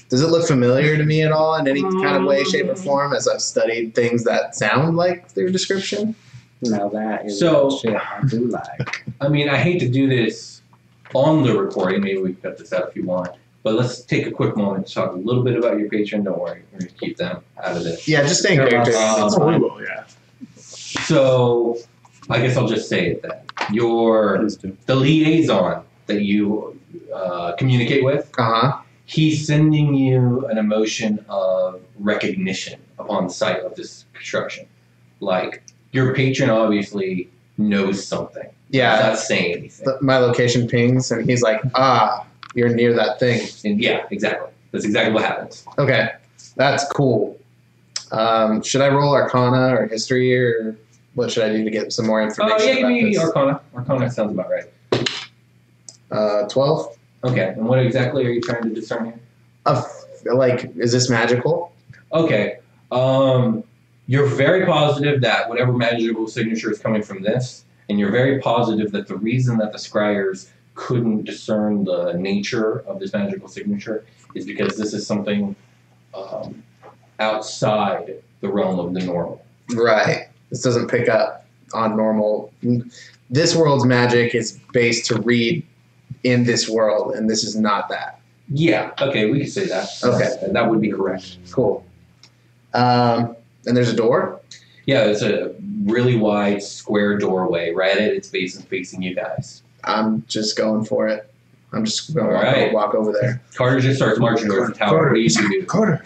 Does it look familiar to me at all in any kind of way, shape, or form as I've studied things that sound like their description? Now that is So- shit I do like. I mean, I hate to do this on the recording. Maybe we can cut this out if you want. But let's take a quick moment to talk a little bit about your patron. Don't worry, we're going to keep them out of this. Yeah, just stay in character. That's Oh, we fine. will, yeah. So, I guess I'll just say it then. The liaison that you communicate with, Uh-huh. he's sending you an emotion of recognition upon sight of this construction. Like, your patron obviously knows something. He's Yeah. not saying anything. My location pings, and he's like, you're near that thing. And yeah, exactly. That's exactly what happens. Okay, that's cool. Should I roll Arcana or History, or what should I do to get some more information Oh, yeah, give about me this? Arcana. Arcana sounds about right. 12? Okay, and what exactly are you trying to discern here? Is this magical? Okay, you're very positive that whatever magical signature is coming from this, and you're very positive that the reason that the scryers couldn't discern the nature of this magical signature is because this is something outside the realm of the normal. Right. This doesn't pick up on normal. This world's magic is based to read in this world, and this is not that. Yeah, okay, we can say that. Okay. That would be correct. Cool. And there's a door? Yeah, it's a really wide square doorway right at its base and facing you guys. I'm just going for it. I'm just going All right. to walk over there. Carter just starts marching towards the tower. What do you do? Carter.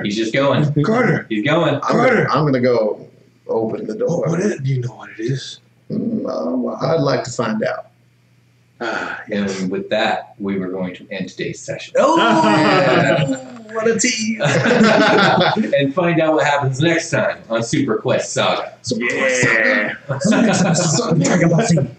He's just going. Carter. He's going. Carter. I'm going to go open the door. Do you know what it is? I'd like to find out. And with that, we were going to end today's session. What a tease! And find out what happens next time on Superquest Saga. Yeah. Talk about